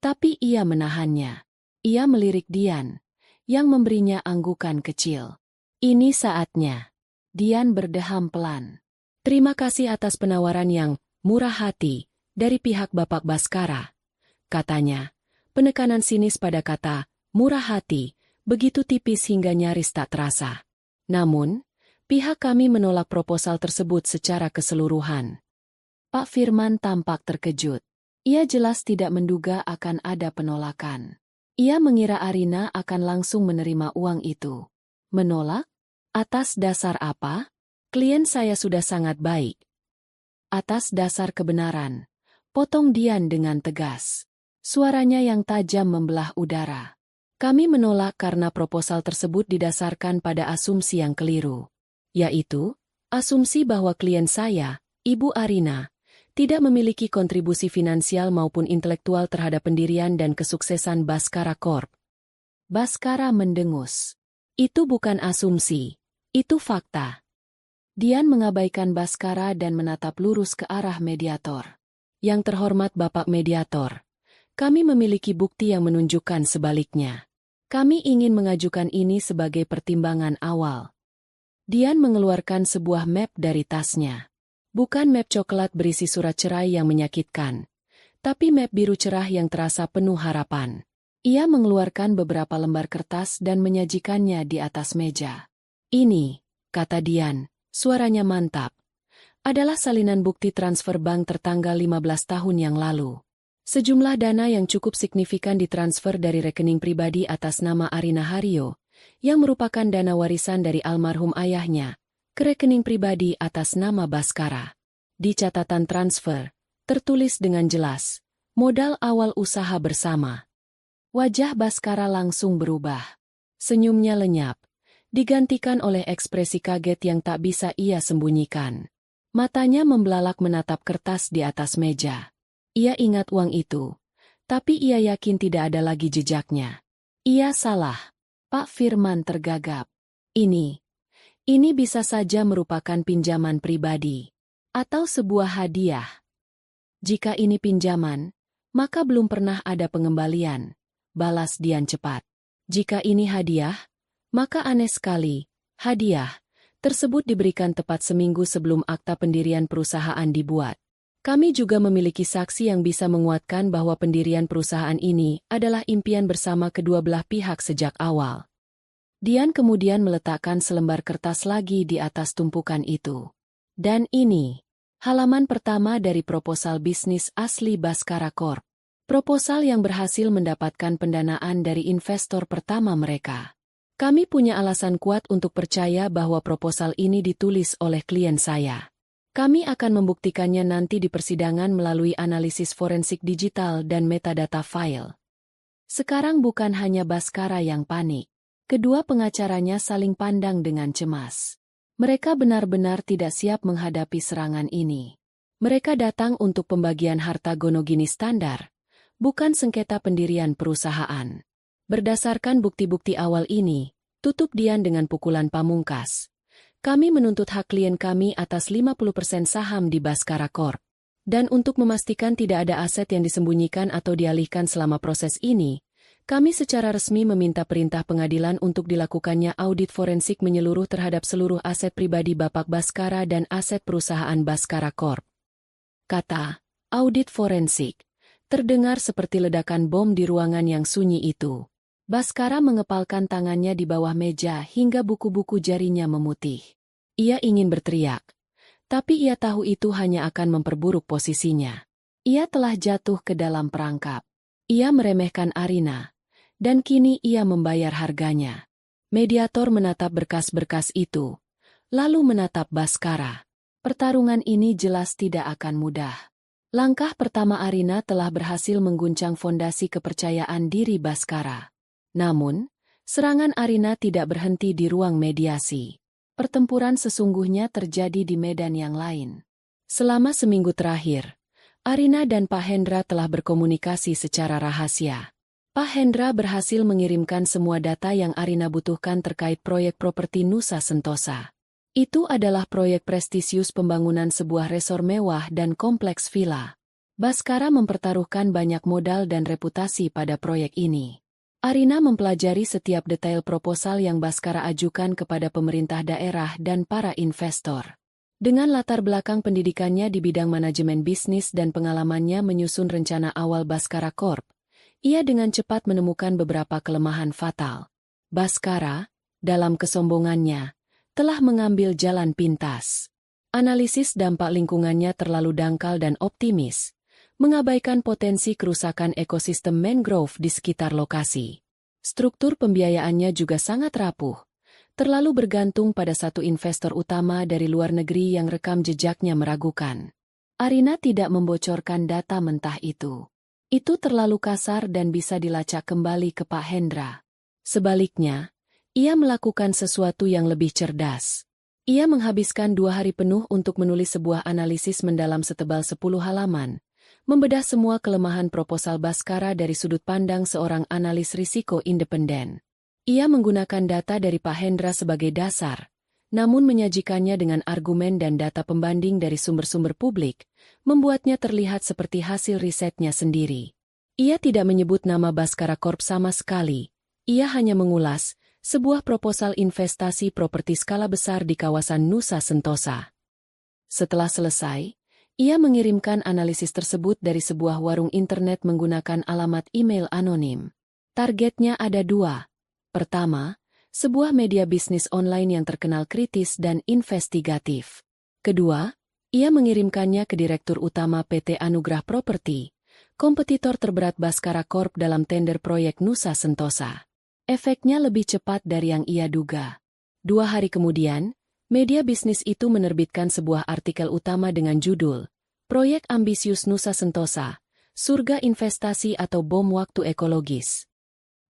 Tapi ia menahannya. Ia melirik Dian, yang memberinya anggukan kecil. Ini saatnya. Dian berdeham pelan. Terima kasih atas penawaran yang murah hati dari pihak Bapak Baskara. Katanya, penekanan sinis pada kata murah hati begitu tipis hingga nyaris tak terasa. Namun, pihak kami menolak proposal tersebut secara keseluruhan. Pak Firman tampak terkejut. Ia jelas tidak menduga akan ada penolakan. Ia mengira Arina akan langsung menerima uang itu. Menolak? Atas dasar apa? Klien saya sudah sangat baik. Atas dasar kebenaran, potong Dian dengan tegas. Suaranya yang tajam membelah udara. Kami menolak karena proposal tersebut didasarkan pada asumsi yang keliru. Yaitu, asumsi bahwa klien saya, Ibu Arina, tidak memiliki kontribusi finansial maupun intelektual terhadap pendirian dan kesuksesan Baskara Corp. Baskara mendengus. Itu bukan asumsi, itu fakta. Dian mengabaikan Baskara dan menatap lurus ke arah mediator. Yang terhormat Bapak Mediator, kami memiliki bukti yang menunjukkan sebaliknya. Kami ingin mengajukan ini sebagai pertimbangan awal. Dian mengeluarkan sebuah map dari tasnya. Bukan map coklat berisi surat cerai yang menyakitkan, tapi map biru cerah yang terasa penuh harapan. Ia mengeluarkan beberapa lembar kertas dan menyajikannya di atas meja. Ini, kata Dian, suaranya mantap, adalah salinan bukti transfer bank tertanggal 15 tahun yang lalu. Sejumlah dana yang cukup signifikan ditransfer dari rekening pribadi atas nama Arina Haryo, yang merupakan dana warisan dari almarhum ayahnya, ke rekening pribadi atas nama Baskara. Di catatan transfer, tertulis dengan jelas, modal awal usaha bersama. Wajah Baskara langsung berubah. Senyumnya lenyap, digantikan oleh ekspresi kaget yang tak bisa ia sembunyikan. Matanya membelalak menatap kertas di atas meja. Ia ingat uang itu, tapi ia yakin tidak ada lagi jejaknya. Ia salah. Pak Firman tergagap. Ini bisa saja merupakan pinjaman pribadi, atau sebuah hadiah. Jika ini pinjaman, maka belum pernah ada pengembalian, balas Dian cepat. Jika ini hadiah, maka aneh sekali, hadiah tersebut diberikan tepat seminggu sebelum akta pendirian perusahaan dibuat. Kami juga memiliki saksi yang bisa menguatkan bahwa pendirian perusahaan ini adalah impian bersama kedua belah pihak sejak awal. Dian kemudian meletakkan selembar kertas lagi di atas tumpukan itu. Dan ini, halaman pertama dari proposal bisnis asli Baskara Corp. Proposal yang berhasil mendapatkan pendanaan dari investor pertama mereka. Kami punya alasan kuat untuk percaya bahwa proposal ini ditulis oleh klien saya. Kami akan membuktikannya nanti di persidangan melalui analisis forensik digital dan metadata file. Sekarang bukan hanya Baskara yang panik. Kedua pengacaranya saling pandang dengan cemas. Mereka benar-benar tidak siap menghadapi serangan ini. Mereka datang untuk pembagian harta gonogini standar, bukan sengketa pendirian perusahaan. Berdasarkan bukti-bukti awal ini, tutup Dian dengan pukulan pamungkas. Kami menuntut hak klien kami atas 50% saham di Baskara Corp. Dan untuk memastikan tidak ada aset yang disembunyikan atau dialihkan selama proses ini, kami secara resmi meminta perintah pengadilan untuk dilakukannya audit forensik menyeluruh terhadap seluruh aset pribadi Bapak Baskara dan aset perusahaan Baskara Corp. Kata audit forensik terdengar seperti ledakan bom di ruangan yang sunyi itu. Baskara mengepalkan tangannya di bawah meja hingga buku-buku jarinya memutih. Ia ingin berteriak, tapi ia tahu itu hanya akan memperburuk posisinya. Ia telah jatuh ke dalam perangkap. Ia meremehkan Arina, dan kini ia membayar harganya. Mediator menatap berkas-berkas itu, lalu menatap Baskara. Pertarungan ini jelas tidak akan mudah. Langkah pertama Arina telah berhasil mengguncang fondasi kepercayaan diri Baskara. Namun, serangan Arina tidak berhenti di ruang mediasi. Pertempuran sesungguhnya terjadi di medan yang lain. Selama seminggu terakhir, Arina dan Pak Hendra telah berkomunikasi secara rahasia. Pak Hendra berhasil mengirimkan semua data yang Arina butuhkan terkait proyek properti Nusa Sentosa. Itu adalah proyek prestisius pembangunan sebuah resor mewah dan kompleks villa. Baskara mempertaruhkan banyak modal dan reputasi pada proyek ini. Arina mempelajari setiap detail proposal yang Baskara ajukan kepada pemerintah daerah dan para investor. Dengan latar belakang pendidikannya di bidang manajemen bisnis dan pengalamannya menyusun rencana awal Baskara Corp, ia dengan cepat menemukan beberapa kelemahan fatal. Baskara, dalam kesombongannya, telah mengambil jalan pintas. Analisis dampak lingkungannya terlalu dangkal dan optimis, mengabaikan potensi kerusakan ekosistem mangrove di sekitar lokasi. Struktur pembiayaannya juga sangat rapuh, terlalu bergantung pada satu investor utama dari luar negeri yang rekam jejaknya meragukan. Arina tidak membocorkan data mentah itu. Itu terlalu kasar dan bisa dilacak kembali ke Pak Hendra. Sebaliknya, ia melakukan sesuatu yang lebih cerdas. Ia menghabiskan 2 hari penuh untuk menulis sebuah analisis mendalam setebal 10 halaman, membedah semua kelemahan proposal Baskara dari sudut pandang seorang analis risiko independen. Ia menggunakan data dari Pak Hendra sebagai dasar, namun menyajikannya dengan argumen dan data pembanding dari sumber-sumber publik, membuatnya terlihat seperti hasil risetnya sendiri. Ia tidak menyebut nama Baskara Corp sama sekali, ia hanya mengulas sebuah proposal investasi properti skala besar di kawasan Nusa Sentosa. Setelah selesai, ia mengirimkan analisis tersebut dari sebuah warung internet menggunakan alamat email anonim. Targetnya ada 2. Pertama, sebuah media bisnis online yang terkenal kritis dan investigatif. Kedua, ia mengirimkannya ke Direktur Utama PT Anugrah Properti, kompetitor terberat Baskara Corp dalam tender proyek Nusa Sentosa. Efeknya lebih cepat dari yang ia duga. 2 hari kemudian, media bisnis itu menerbitkan sebuah artikel utama dengan judul, Proyek Ambisius Nusa Sentosa, Surga Investasi atau Bom Waktu Ekologis.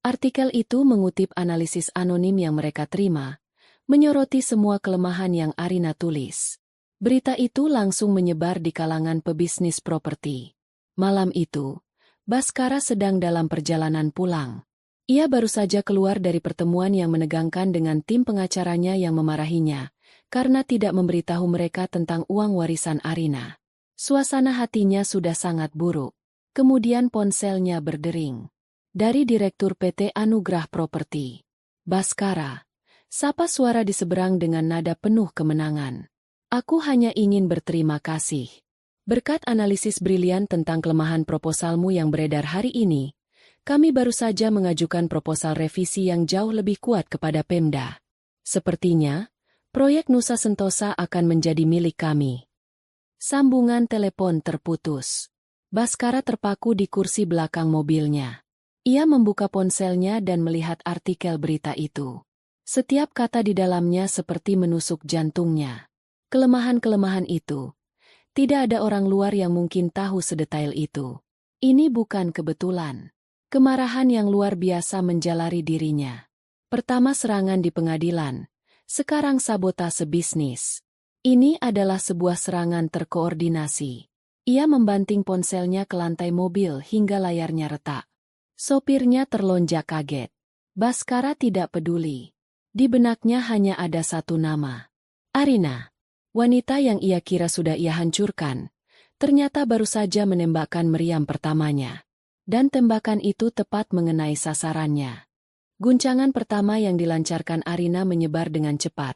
Artikel itu mengutip analisis anonim yang mereka terima, menyoroti semua kelemahan yang Arina tulis. Berita itu langsung menyebar di kalangan pebisnis properti. Malam itu, Baskara sedang dalam perjalanan pulang. Ia baru saja keluar dari pertemuan yang menegangkan dengan tim pengacaranya yang memarahinya, karena tidak memberitahu mereka tentang uang warisan Arina. Suasana hatinya sudah sangat buruk. Kemudian ponselnya berdering. Dari Direktur PT Anugrah Properti. Baskara, sapa suara di seberang dengan nada penuh kemenangan. Aku hanya ingin berterima kasih. Berkat analisis brilian tentang kelemahan proposalmu yang beredar hari ini, kami baru saja mengajukan proposal revisi yang jauh lebih kuat kepada Pemda. Sepertinya, proyek Nusa Sentosa akan menjadi milik kami. Sambungan telepon terputus. Baskara terpaku di kursi belakang mobilnya. Ia membuka ponselnya dan melihat artikel berita itu. Setiap kata di dalamnya seperti menusuk jantungnya. Kelemahan-kelemahan itu. Tidak ada orang luar yang mungkin tahu sedetail itu. Ini bukan kebetulan. Kemarahan yang luar biasa menjalari dirinya. Pertama serangan di pengadilan, sekarang sabotase bisnis. Ini adalah sebuah serangan terkoordinasi. Ia membanting ponselnya ke lantai mobil hingga layarnya retak. Sopirnya terlonjak kaget. Baskara tidak peduli. Di benaknya hanya ada satu nama. Arina. Wanita yang ia kira sudah ia hancurkan, ternyata baru saja menembakkan meriam pertamanya. Dan tembakan itu tepat mengenai sasarannya. Guncangan pertama yang dilancarkan Arina menyebar dengan cepat,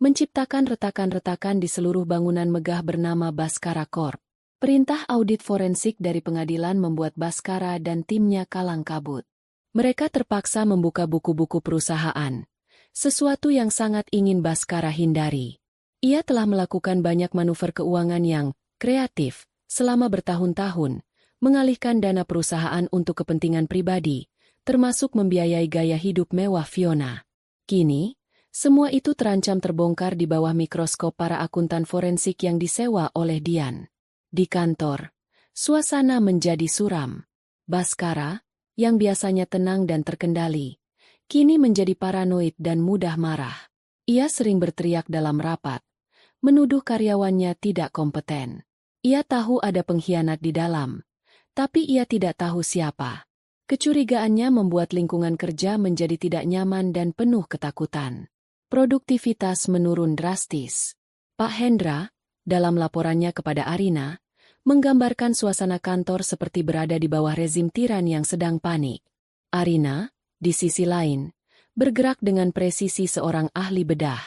menciptakan retakan-retakan di seluruh bangunan megah bernama Baskara Corp. Perintah audit forensik dari pengadilan membuat Baskara dan timnya kalang kabut. Mereka terpaksa membuka buku-buku perusahaan, sesuatu yang sangat ingin Bhaskara hindari. Ia telah melakukan banyak manuver keuangan yang kreatif selama bertahun-tahun, mengalihkan dana perusahaan untuk kepentingan pribadi, termasuk membiayai gaya hidup mewah Fiona. Kini, semua itu terancam terbongkar di bawah mikroskop para akuntan forensik yang disewa oleh Dian. Di kantor, suasana menjadi suram. Bhaskara, yang biasanya tenang dan terkendali, kini menjadi paranoid dan mudah marah. Ia sering berteriak dalam rapat, menuduh karyawannya tidak kompeten. Ia tahu ada pengkhianat di dalam, tapi ia tidak tahu siapa. Kecurigaannya membuat lingkungan kerja menjadi tidak nyaman dan penuh ketakutan. Produktivitas menurun drastis. Pak Hendra, dalam laporannya kepada Arina, menggambarkan suasana kantor seperti berada di bawah rezim tiran yang sedang panik. Arina, di sisi lain, bergerak dengan presisi seorang ahli bedah.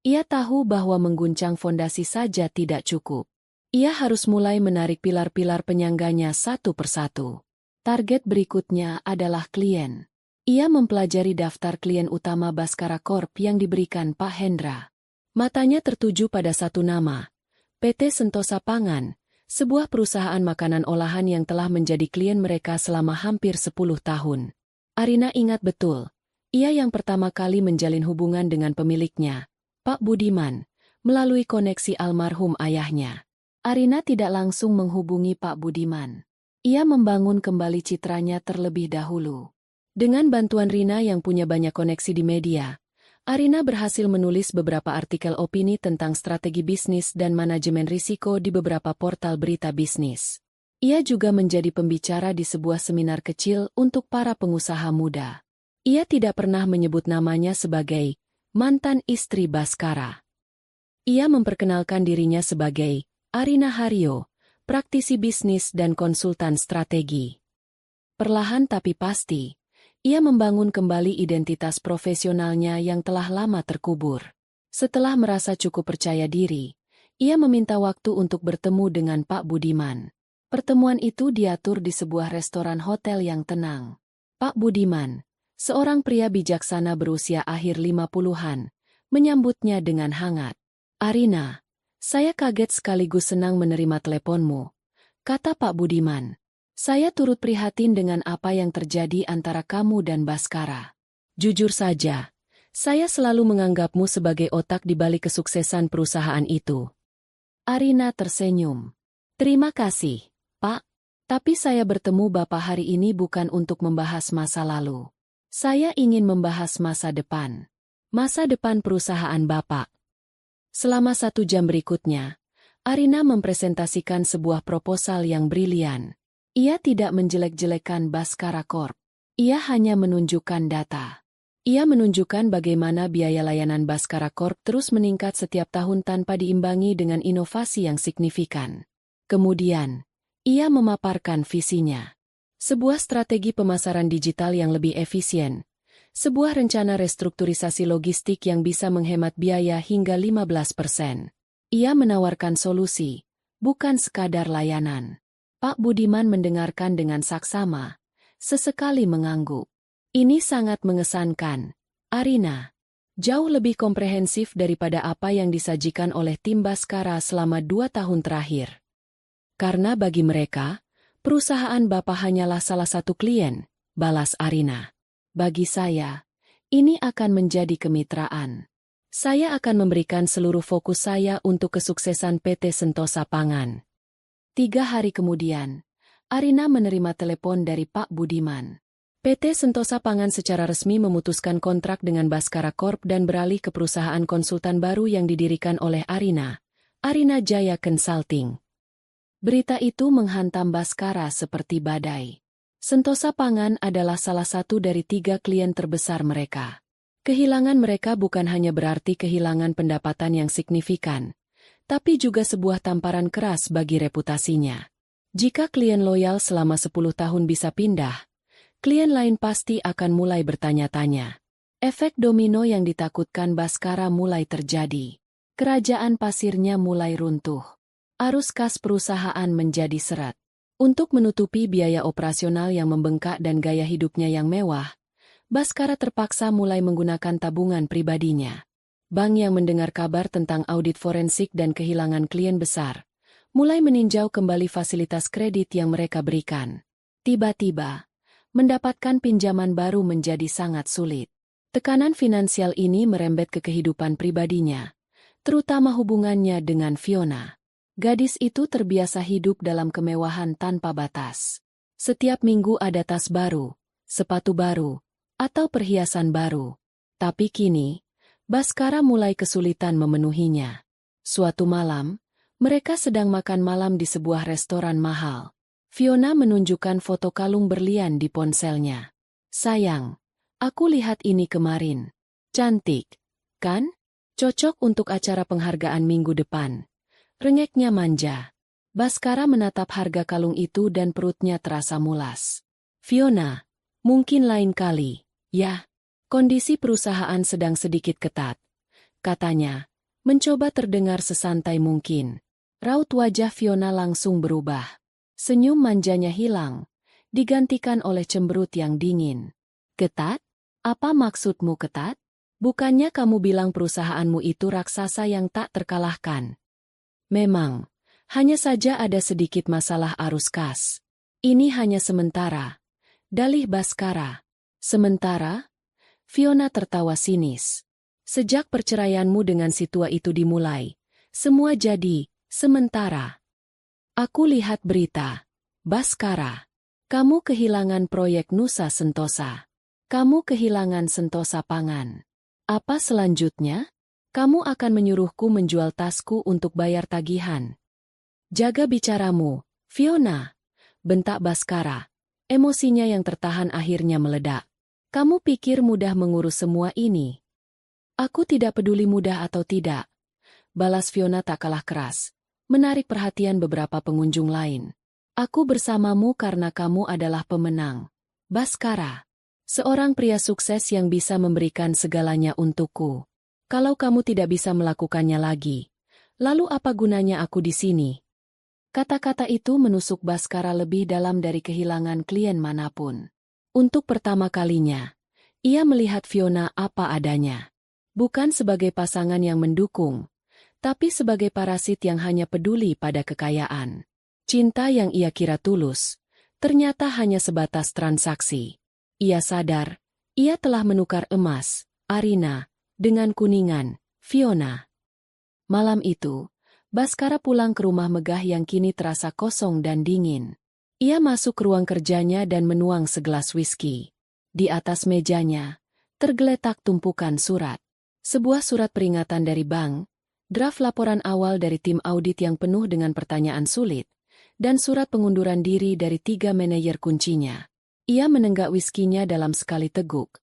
Ia tahu bahwa mengguncang fondasi saja tidak cukup. Ia harus mulai menarik pilar-pilar penyangganya satu persatu. Target berikutnya adalah klien. Ia mempelajari daftar klien utama Bhaskara Corp yang diberikan Pak Hendra. Matanya tertuju pada satu nama, PT Sentosa Pangan, sebuah perusahaan makanan olahan yang telah menjadi klien mereka selama hampir 10 tahun. Arina ingat betul, ia yang pertama kali menjalin hubungan dengan pemiliknya, Pak Budiman, melalui koneksi almarhum ayahnya. Arina tidak langsung menghubungi Pak Budiman. Ia membangun kembali citranya terlebih dahulu. Dengan bantuan Rina yang punya banyak koneksi di media, Arina berhasil menulis beberapa artikel opini tentang strategi bisnis dan manajemen risiko di beberapa portal berita bisnis. Ia juga menjadi pembicara di sebuah seminar kecil untuk para pengusaha muda. Ia tidak pernah menyebut namanya sebagai mantan istri Bhaskara. Ia memperkenalkan dirinya sebagai Arina Haryo, praktisi bisnis dan konsultan strategi. Perlahan tapi pasti, ia membangun kembali identitas profesionalnya yang telah lama terkubur. Setelah merasa cukup percaya diri, ia meminta waktu untuk bertemu dengan Pak Budiman. Pertemuan itu diatur di sebuah restoran hotel yang tenang. Pak Budiman, seorang pria bijaksana berusia akhir 50-an, menyambutnya dengan hangat. "Arina, saya kaget sekaligus senang menerima teleponmu," kata Pak Budiman. "Saya turut prihatin dengan apa yang terjadi antara kamu dan Bhaskara. Jujur saja, saya selalu menganggapmu sebagai otak di balik kesuksesan perusahaan itu." Arina tersenyum. "Terima kasih, Pak. Tapi saya bertemu Bapak hari ini bukan untuk membahas masa lalu. Saya ingin membahas masa depan. Masa depan perusahaan Bapak." Selama 1 jam berikutnya, Arina mempresentasikan sebuah proposal yang brilian. Ia tidak menjelek-jelekan Bhaskara Corp. Ia hanya menunjukkan data. Ia menunjukkan bagaimana biaya layanan Bhaskara Corp terus meningkat setiap tahun tanpa diimbangi dengan inovasi yang signifikan. Kemudian, ia memaparkan visinya. Sebuah strategi pemasaran digital yang lebih efisien. Sebuah rencana restrukturisasi logistik yang bisa menghemat biaya hingga 15%. Ia menawarkan solusi, bukan sekadar layanan. Pak Budiman mendengarkan dengan saksama, sesekali mengangguk. "Ini sangat mengesankan, Arina. Jauh lebih komprehensif daripada apa yang disajikan oleh tim Bhaskara selama 2 tahun terakhir. Karena bagi mereka, perusahaan Bapak hanyalah salah satu klien," balas Arina. "Bagi saya, ini akan menjadi kemitraan. Saya akan memberikan seluruh fokus saya untuk kesuksesan PT Sentosa Pangan." 3 hari kemudian, Arina menerima telepon dari Pak Budiman. PT Sentosa Pangan secara resmi memutuskan kontrak dengan Bhaskara Corp dan beralih ke perusahaan konsultan baru yang didirikan oleh Arina, Arina Jaya Consulting. Berita itu menghantam Bhaskara seperti badai. Sentosa Pangan adalah salah satu dari 3 klien terbesar mereka. Kehilangan mereka bukan hanya berarti kehilangan pendapatan yang signifikan, tapi juga sebuah tamparan keras bagi reputasinya. Jika klien loyal selama 10 tahun bisa pindah, klien lain pasti akan mulai bertanya-tanya. Efek domino yang ditakutkan Bhaskara mulai terjadi. Kerajaan pasirnya mulai runtuh. Arus kas perusahaan menjadi seret. Untuk menutupi biaya operasional yang membengkak dan gaya hidupnya yang mewah, Baskara terpaksa mulai menggunakan tabungan pribadinya. Bank yang mendengar kabar tentang audit forensik dan kehilangan klien besar, mulai meninjau kembali fasilitas kredit yang mereka berikan. Tiba-tiba, mendapatkan pinjaman baru menjadi sangat sulit. Tekanan finansial ini merembet ke kehidupan pribadinya, terutama hubungannya dengan Fiona. Gadis itu terbiasa hidup dalam kemewahan tanpa batas. Setiap minggu ada tas baru, sepatu baru, atau perhiasan baru. Tapi kini, Baskara mulai kesulitan memenuhinya. Suatu malam, mereka sedang makan malam di sebuah restoran mahal. Fiona menunjukkan foto kalung berlian di ponselnya. "Sayang, aku lihat ini kemarin. Cantik, kan? Cocok untuk acara penghargaan minggu depan." Rengeknya manja. Baskara menatap harga kalung itu dan perutnya terasa mulas. "Fiona, mungkin lain kali, ya. Kondisi perusahaan sedang sedikit ketat," katanya, mencoba terdengar sesantai mungkin. Raut wajah Fiona langsung berubah. Senyum manjanya hilang, digantikan oleh cemberut yang dingin. "Ketat? Apa maksudmu ketat? Bukannya kamu bilang perusahaanmu itu raksasa yang tak terkalahkan?" "Memang, hanya saja ada sedikit masalah arus kas. Ini hanya sementara," dalih Baskara. "Sementara?" Fiona tertawa sinis. "Sejak perceraianmu dengan si tua itu dimulai, semua jadi sementara. Aku lihat berita. Baskara, kamu kehilangan proyek Nusa Sentosa. Kamu kehilangan Sentosa Pangan. Apa selanjutnya? Kamu akan menyuruhku menjual tasku untuk bayar tagihan." "Jaga bicaramu, Fiona," bentak Baskara. Emosinya yang tertahan akhirnya meledak. "Kamu pikir mudah mengurus semua ini?" "Aku tidak peduli mudah atau tidak," balas Fiona tak kalah keras, menarik perhatian beberapa pengunjung lain. "Aku bersamamu karena kamu adalah pemenang, Baskara. Seorang pria sukses yang bisa memberikan segalanya untukku. Kalau kamu tidak bisa melakukannya lagi, lalu apa gunanya aku di sini?" Kata-kata itu menusuk Baskara lebih dalam dari kehilangan klien manapun. Untuk pertama kalinya, ia melihat Fiona apa adanya. Bukan sebagai pasangan yang mendukung, tapi sebagai parasit yang hanya peduli pada kekayaan. Cinta yang ia kira tulus, ternyata hanya sebatas transaksi. Ia sadar, ia telah menukar emas, Arina, dengan kuningan, Fiona. Malam itu, Baskara pulang ke rumah megah yang kini terasa kosong dan dingin. Ia masuk ke ruang kerjanya dan menuang segelas whisky. Di atas mejanya, tergeletak tumpukan surat. Sebuah surat peringatan dari bank, draft laporan awal dari tim audit yang penuh dengan pertanyaan sulit, dan surat pengunduran diri dari 3 manajer kuncinya. Ia menenggak whisky-nya dalam sekali teguk.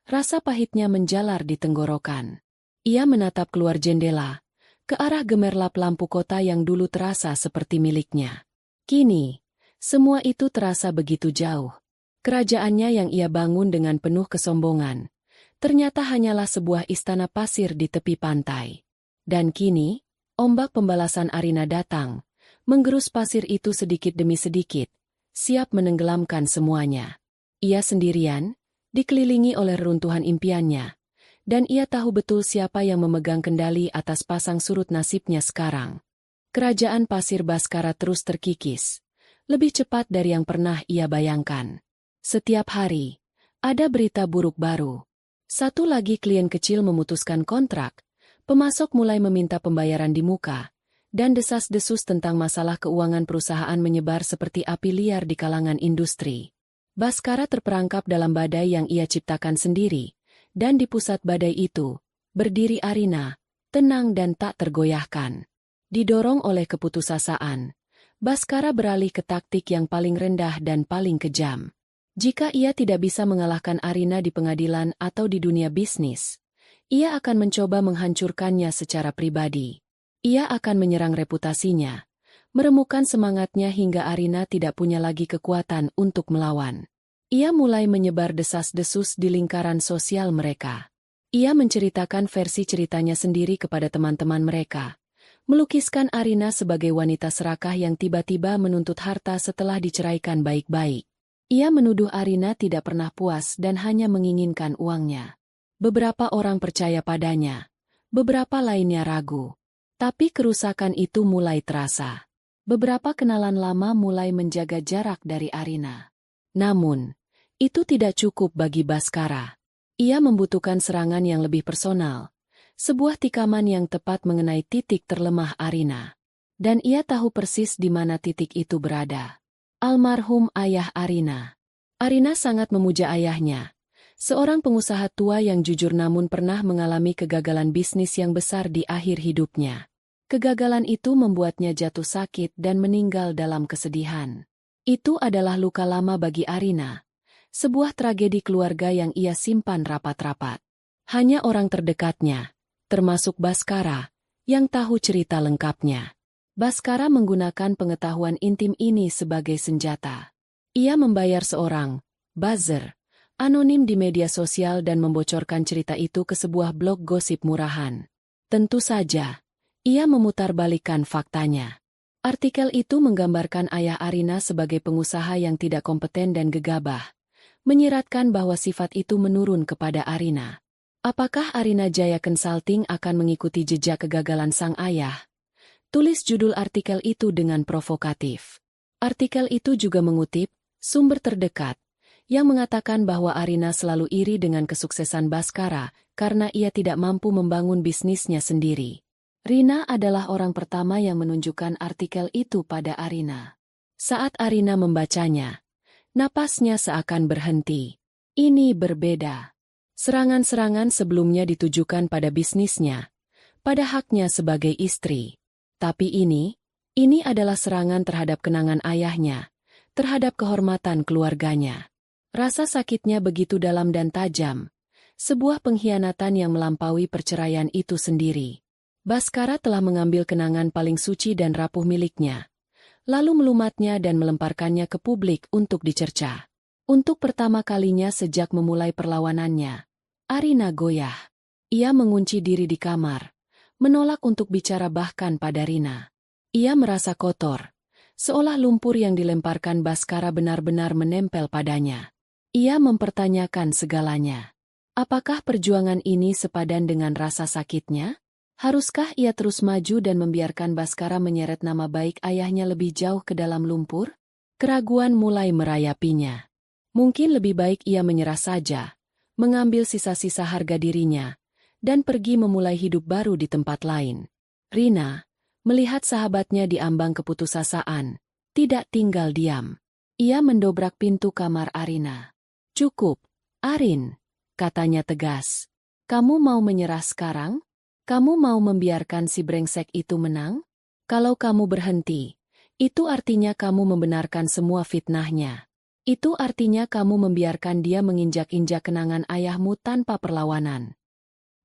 Rasa pahitnya menjalar di tenggorokan. Ia menatap keluar jendela, ke arah gemerlap lampu kota yang dulu terasa seperti miliknya. Kini, semua itu terasa begitu jauh. Kerajaannya yang ia bangun dengan penuh kesombongan, ternyata hanyalah sebuah istana pasir di tepi pantai. Dan kini, ombak pembalasan Arina datang, menggerus pasir itu sedikit demi sedikit, siap menenggelamkan semuanya. Ia sendirian, dikelilingi oleh reruntuhan impiannya, dan ia tahu betul siapa yang memegang kendali atas pasang surut nasibnya sekarang. Kerajaan pasir Baskara terus terkikis, lebih cepat dari yang pernah ia bayangkan. Setiap hari, ada berita buruk baru. Satu lagi klien kecil memutuskan kontrak, pemasok mulai meminta pembayaran di muka, dan desas-desus tentang masalah keuangan perusahaan menyebar seperti api liar di kalangan industri. Baskara terperangkap dalam badai yang ia ciptakan sendiri, dan di pusat badai itu, berdiri Arina, tenang dan tak tergoyahkan. Didorong oleh keputusasaan, Baskara beralih ke taktik yang paling rendah dan paling kejam. Jika ia tidak bisa mengalahkan Arina di pengadilan atau di dunia bisnis, ia akan mencoba menghancurkannya secara pribadi. Ia akan menyerang reputasinya, meremukkan semangatnya hingga Arina tidak punya lagi kekuatan untuk melawan. Ia mulai menyebar desas-desus di lingkaran sosial mereka. Ia menceritakan versi ceritanya sendiri kepada teman-teman mereka, Melukiskan Arina sebagai wanita serakah yang tiba-tiba menuntut harta setelah diceraikan baik-baik. Ia menuduh Arina tidak pernah puas dan hanya menginginkan uangnya. Beberapa orang percaya padanya, beberapa lainnya ragu. Tapi kerusakan itu mulai terasa. Beberapa kenalan lama mulai menjaga jarak dari Arina. Namun, itu tidak cukup bagi Baskara. Ia membutuhkan serangan yang lebih personal. Sebuah tikaman yang tepat mengenai titik terlemah Arina. Dan ia tahu persis di mana titik itu berada. Almarhum ayah Arina. Arina sangat memuja ayahnya. Seorang pengusaha tua yang jujur namun pernah mengalami kegagalan bisnis yang besar di akhir hidupnya. Kegagalan itu membuatnya jatuh sakit dan meninggal dalam kesedihan. Itu adalah luka lama bagi Arina. Sebuah tragedi keluarga yang ia simpan rapat-rapat. Hanya orang terdekatnya, termasuk Baskara, yang tahu cerita lengkapnya. Baskara menggunakan pengetahuan intim ini sebagai senjata. Ia membayar seorang buzzer anonim di media sosial dan membocorkan cerita itu ke sebuah blog gosip murahan. Tentu saja, ia memutarbalikkan faktanya. Artikel itu menggambarkan ayah Arina sebagai pengusaha yang tidak kompeten dan gegabah, menyiratkan bahwa sifat itu menurun kepada Arina. Apakah Arina Jaya Consulting akan mengikuti jejak kegagalan sang ayah? Tulis judul artikel itu dengan provokatif. Artikel itu juga mengutip sumber terdekat yang mengatakan bahwa Arina selalu iri dengan kesuksesan Baskara karena ia tidak mampu membangun bisnisnya sendiri. Rina adalah orang pertama yang menunjukkan artikel itu pada Arina. Saat Arina membacanya, napasnya seakan berhenti. Ini berbeda. Serangan-serangan sebelumnya ditujukan pada bisnisnya, pada haknya sebagai istri. Tapi ini adalah serangan terhadap kenangan ayahnya, terhadap kehormatan keluarganya. Rasa sakitnya begitu dalam dan tajam, sebuah pengkhianatan yang melampaui perceraian itu sendiri. Baskara telah mengambil kenangan paling suci dan rapuh miliknya, lalu melumatnya dan melemparkannya ke publik untuk dicerca. Untuk pertama kalinya sejak memulai perlawanannya, Arina goyah. Ia mengunci diri di kamar, menolak untuk bicara bahkan pada Rina. Ia merasa kotor, seolah lumpur yang dilemparkan Baskara benar-benar menempel padanya. Ia mempertanyakan segalanya. Apakah perjuangan ini sepadan dengan rasa sakitnya? Haruskah ia terus maju dan membiarkan Baskara menyeret nama baik ayahnya lebih jauh ke dalam lumpur? Keraguan mulai merayapinya. Mungkin lebih baik ia menyerah saja, mengambil sisa-sisa harga dirinya, dan pergi memulai hidup baru di tempat lain. Rina, melihat sahabatnya di ambang keputusasaan, tidak tinggal diam. Ia mendobrak pintu kamar Arina. "Cukup, Arin," katanya tegas. "Kamu mau menyerah sekarang? Kamu mau membiarkan si brengsek itu menang? Kalau kamu berhenti, itu artinya kamu membenarkan semua fitnahnya. Itu artinya kamu membiarkan dia menginjak-injak kenangan ayahmu tanpa perlawanan.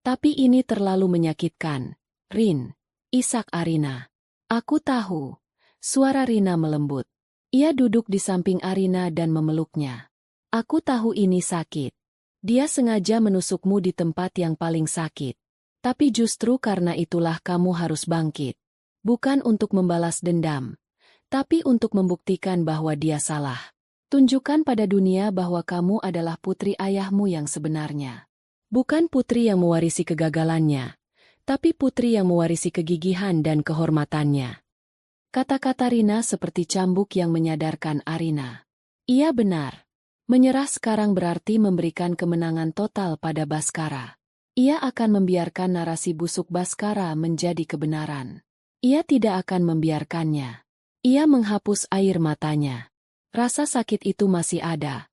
Tapi ini terlalu menyakitkan, Rin," isak Arina. "Aku tahu." Suara Rina melembut. Ia duduk di samping Arina dan memeluknya. "Aku tahu ini sakit. Dia sengaja menusukmu di tempat yang paling sakit. Tapi justru karena itulah kamu harus bangkit. Bukan untuk membalas dendam, tapi untuk membuktikan bahwa dia salah. Tunjukkan pada dunia bahwa kamu adalah putri ayahmu yang sebenarnya. Bukan putri yang mewarisi kegagalannya, tapi putri yang mewarisi kegigihan dan kehormatannya." Kata-kata Rina seperti cambuk yang menyadarkan Arina. Ia benar. Menyerah sekarang berarti memberikan kemenangan total pada Baskara. Ia akan membiarkan narasi busuk Baskara menjadi kebenaran. Ia tidak akan membiarkannya. Ia menghapus air matanya. Rasa sakit itu masih ada,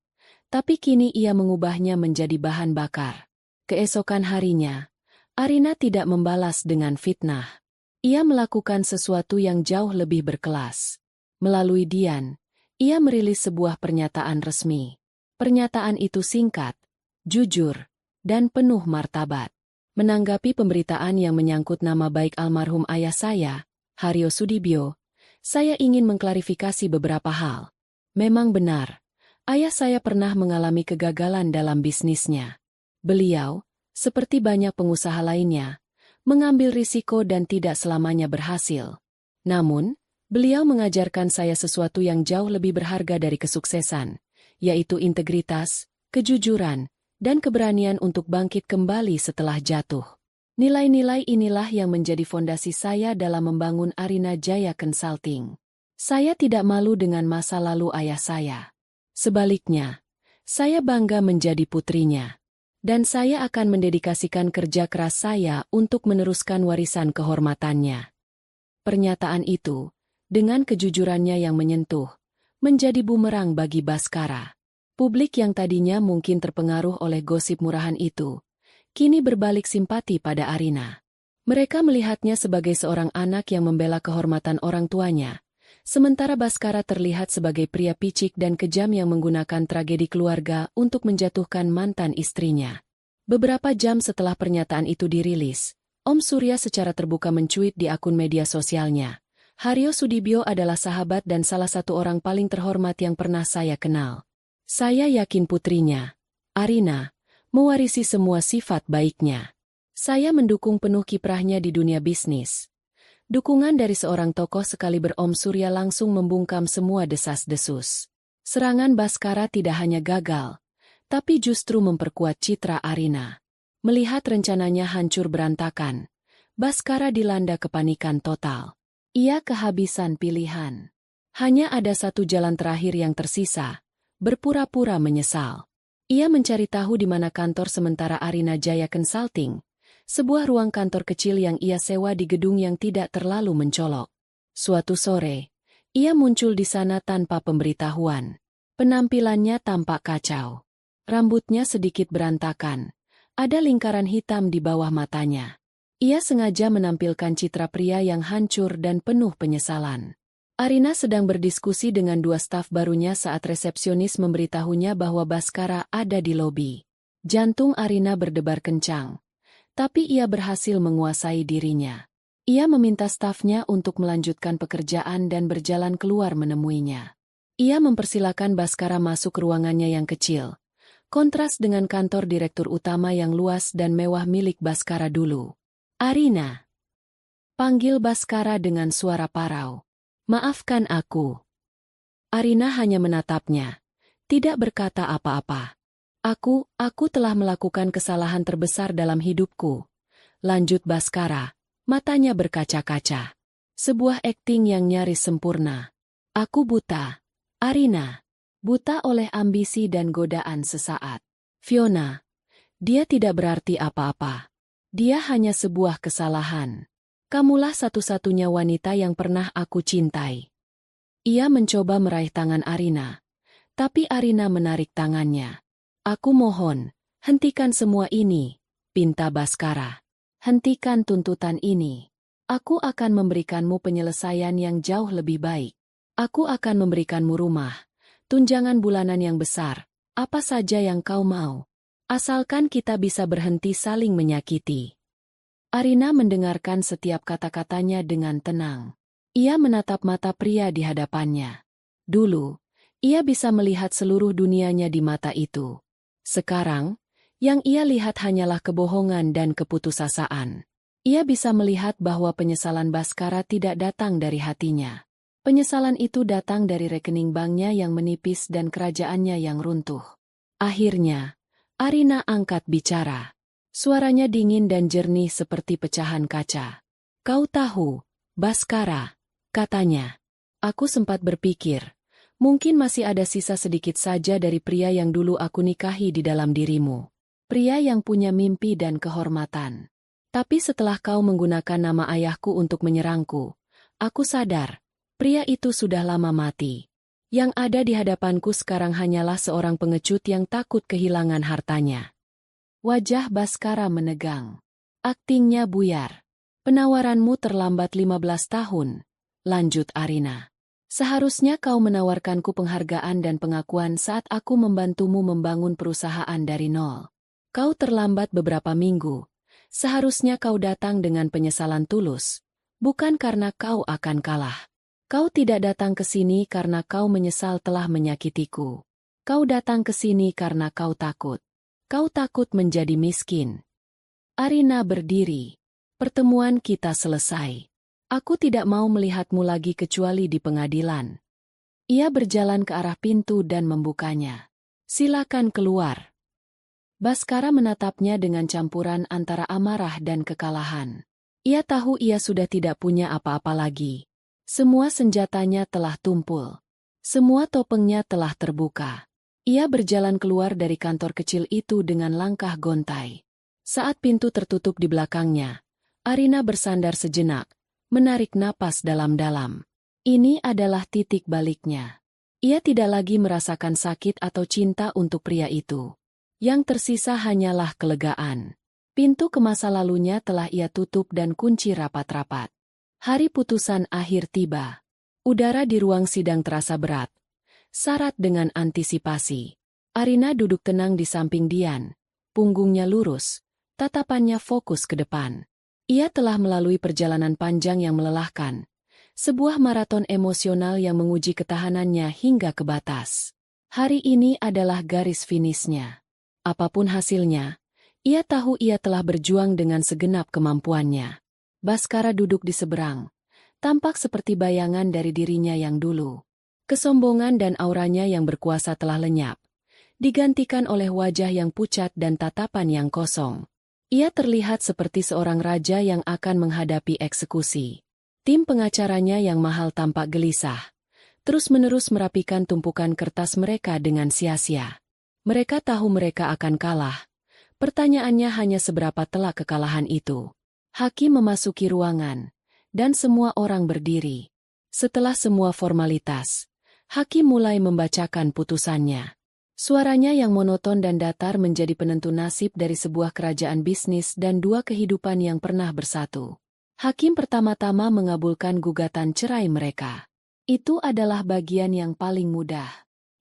tapi kini ia mengubahnya menjadi bahan bakar. Keesokan harinya, Arina tidak membalas dengan fitnah. Ia melakukan sesuatu yang jauh lebih berkelas. Melalui Dian, ia merilis sebuah pernyataan resmi. Pernyataan itu singkat, jujur, dan penuh martabat. Menanggapi pemberitaan yang menyangkut nama baik almarhum ayah saya, Haryo Sudibyo, saya ingin mengklarifikasi beberapa hal. Memang benar, ayah saya pernah mengalami kegagalan dalam bisnisnya. Beliau, seperti banyak pengusaha lainnya, mengambil risiko dan tidak selamanya berhasil. Namun, beliau mengajarkan saya sesuatu yang jauh lebih berharga dari kesuksesan, yaitu integritas, kejujuran, dan keberanian untuk bangkit kembali setelah jatuh. Nilai-nilai inilah yang menjadi fondasi saya dalam membangun Arina Jaya Consulting. Saya tidak malu dengan masa lalu ayah saya. Sebaliknya, saya bangga menjadi putrinya. Dan saya akan mendedikasikan kerja keras saya untuk meneruskan warisan kehormatannya. Pernyataan itu, dengan kejujurannya yang menyentuh, menjadi bumerang bagi Baskara. Publik yang tadinya mungkin terpengaruh oleh gosip murahan itu, kini berbalik simpati pada Arina. Mereka melihatnya sebagai seorang anak yang membela kehormatan orang tuanya, sementara Baskara terlihat sebagai pria picik dan kejam yang menggunakan tragedi keluarga untuk menjatuhkan mantan istrinya. Beberapa jam setelah pernyataan itu dirilis, Om Surya secara terbuka mencuit di akun media sosialnya. Haryo Sudibyo adalah sahabat dan salah satu orang paling terhormat yang pernah saya kenal. Saya yakin putrinya, Arina, mewarisi semua sifat baiknya. Saya mendukung penuh kiprahnya di dunia bisnis. Dukungan dari seorang tokoh sekaliber Om Surya langsung membungkam semua desas-desus. Serangan Baskara tidak hanya gagal, tapi justru memperkuat citra Arina. Melihat rencananya hancur berantakan, Baskara dilanda kepanikan total. Ia kehabisan pilihan. Hanya ada satu jalan terakhir yang tersisa, berpura-pura menyesal. Ia mencari tahu di mana kantor sementara Arina Jaya Consulting, sebuah ruang kantor kecil yang ia sewa di gedung yang tidak terlalu mencolok. Suatu sore, ia muncul di sana tanpa pemberitahuan. Penampilannya tampak kacau. Rambutnya sedikit berantakan. Ada lingkaran hitam di bawah matanya. Ia sengaja menampilkan citra pria yang hancur dan penuh penyesalan. Arina sedang berdiskusi dengan dua staf barunya saat resepsionis memberitahunya bahwa Baskara ada di lobi. Jantung Arina berdebar kencang. Tapi ia berhasil menguasai dirinya. Ia meminta stafnya untuk melanjutkan pekerjaan dan berjalan keluar menemuinya. Ia mempersilakan Baskara masuk ruangannya yang kecil. Kontras dengan kantor direktur utama yang luas dan mewah milik Baskara dulu. Arina. Panggil Baskara dengan suara parau. Maafkan aku. Arina hanya menatapnya. Tidak berkata apa-apa. Aku telah melakukan kesalahan terbesar dalam hidupku. Lanjut Baskara, matanya berkaca-kaca. Sebuah akting yang nyaris sempurna. Aku buta. Arina. Buta oleh ambisi dan godaan sesaat. Fiona. Dia tidak berarti apa-apa. Dia hanya sebuah kesalahan. Kamulah satu-satunya wanita yang pernah aku cintai. Ia mencoba meraih tangan Arina. Tapi Arina menarik tangannya. Aku mohon, hentikan semua ini, pinta Baskara. Hentikan tuntutan ini. Aku akan memberikanmu penyelesaian yang jauh lebih baik. Aku akan memberikanmu rumah, tunjangan bulanan yang besar, apa saja yang kau mau. Asalkan kita bisa berhenti saling menyakiti. Arina mendengarkan setiap kata-katanya dengan tenang. Ia menatap mata pria di hadapannya. Dulu, ia bisa melihat seluruh dunianya di mata itu. Sekarang, yang ia lihat hanyalah kebohongan dan keputusasaan. Ia bisa melihat bahwa penyesalan Baskara tidak datang dari hatinya. Penyesalan itu datang dari rekening banknya yang menipis dan kerajaannya yang runtuh. Akhirnya, Arina angkat bicara. Suaranya dingin dan jernih seperti pecahan kaca. Kau tahu, Baskara, katanya. Aku sempat berpikir. Mungkin masih ada sisa sedikit saja dari pria yang dulu aku nikahi di dalam dirimu. Pria yang punya mimpi dan kehormatan. Tapi setelah kau menggunakan nama ayahku untuk menyerangku, aku sadar, pria itu sudah lama mati. Yang ada di hadapanku sekarang hanyalah seorang pengecut yang takut kehilangan hartanya. Wajah Baskara menegang. Aktingnya buyar. Penawaranmu terlambat 15 tahun, lanjut Arina. Seharusnya kau menawarkanku penghargaan dan pengakuan saat aku membantumu membangun perusahaan dari nol. Kau terlambat beberapa minggu. Seharusnya kau datang dengan penyesalan tulus, bukan karena kau akan kalah. Kau tidak datang ke sini karena kau menyesal telah menyakitiku. Kau datang ke sini karena kau takut. Kau takut menjadi miskin. Arina berdiri. Pertemuan kita selesai. Aku tidak mau melihatmu lagi kecuali di pengadilan. Ia berjalan ke arah pintu dan membukanya. Silakan keluar. Baskara menatapnya dengan campuran antara amarah dan kekalahan. Ia tahu ia sudah tidak punya apa-apa lagi. Semua senjatanya telah tumpul. Semua topengnya telah terbuka. Ia berjalan keluar dari kantor kecil itu dengan langkah gontai. Saat pintu tertutup di belakangnya, Arina bersandar sejenak, menarik napas dalam-dalam. Ini adalah titik baliknya. Ia tidak lagi merasakan sakit atau cinta untuk pria itu. Yang tersisa hanyalah kelegaan. Pintu ke masa lalunya telah ia tutup dan kunci rapat-rapat. Hari putusan akhir tiba. Udara di ruang sidang terasa berat, syarat dengan antisipasi. Arina duduk tenang di samping Dian. Punggungnya lurus, tatapannya fokus ke depan. Ia telah melalui perjalanan panjang yang melelahkan. Sebuah maraton emosional yang menguji ketahanannya hingga ke batas. Hari ini adalah garis finishnya. Apapun hasilnya, ia tahu ia telah berjuang dengan segenap kemampuannya. Baskara duduk di seberang, tampak seperti bayangan dari dirinya yang dulu. Kesombongan dan auranya yang berkuasa telah lenyap, digantikan oleh wajah yang pucat dan tatapan yang kosong. Ia terlihat seperti seorang raja yang akan menghadapi eksekusi. Tim pengacaranya yang mahal tampak gelisah, terus-menerus merapikan tumpukan kertas mereka dengan sia-sia. Mereka tahu mereka akan kalah. Pertanyaannya hanya seberapa telak kekalahan itu. Hakim memasuki ruangan, dan semua orang berdiri. Setelah semua formalitas, hakim mulai membacakan putusannya. Suaranya yang monoton dan datar menjadi penentu nasib dari sebuah kerajaan bisnis dan dua kehidupan yang pernah bersatu. Hakim pertama-tama mengabulkan gugatan cerai mereka. Itu adalah bagian yang paling mudah.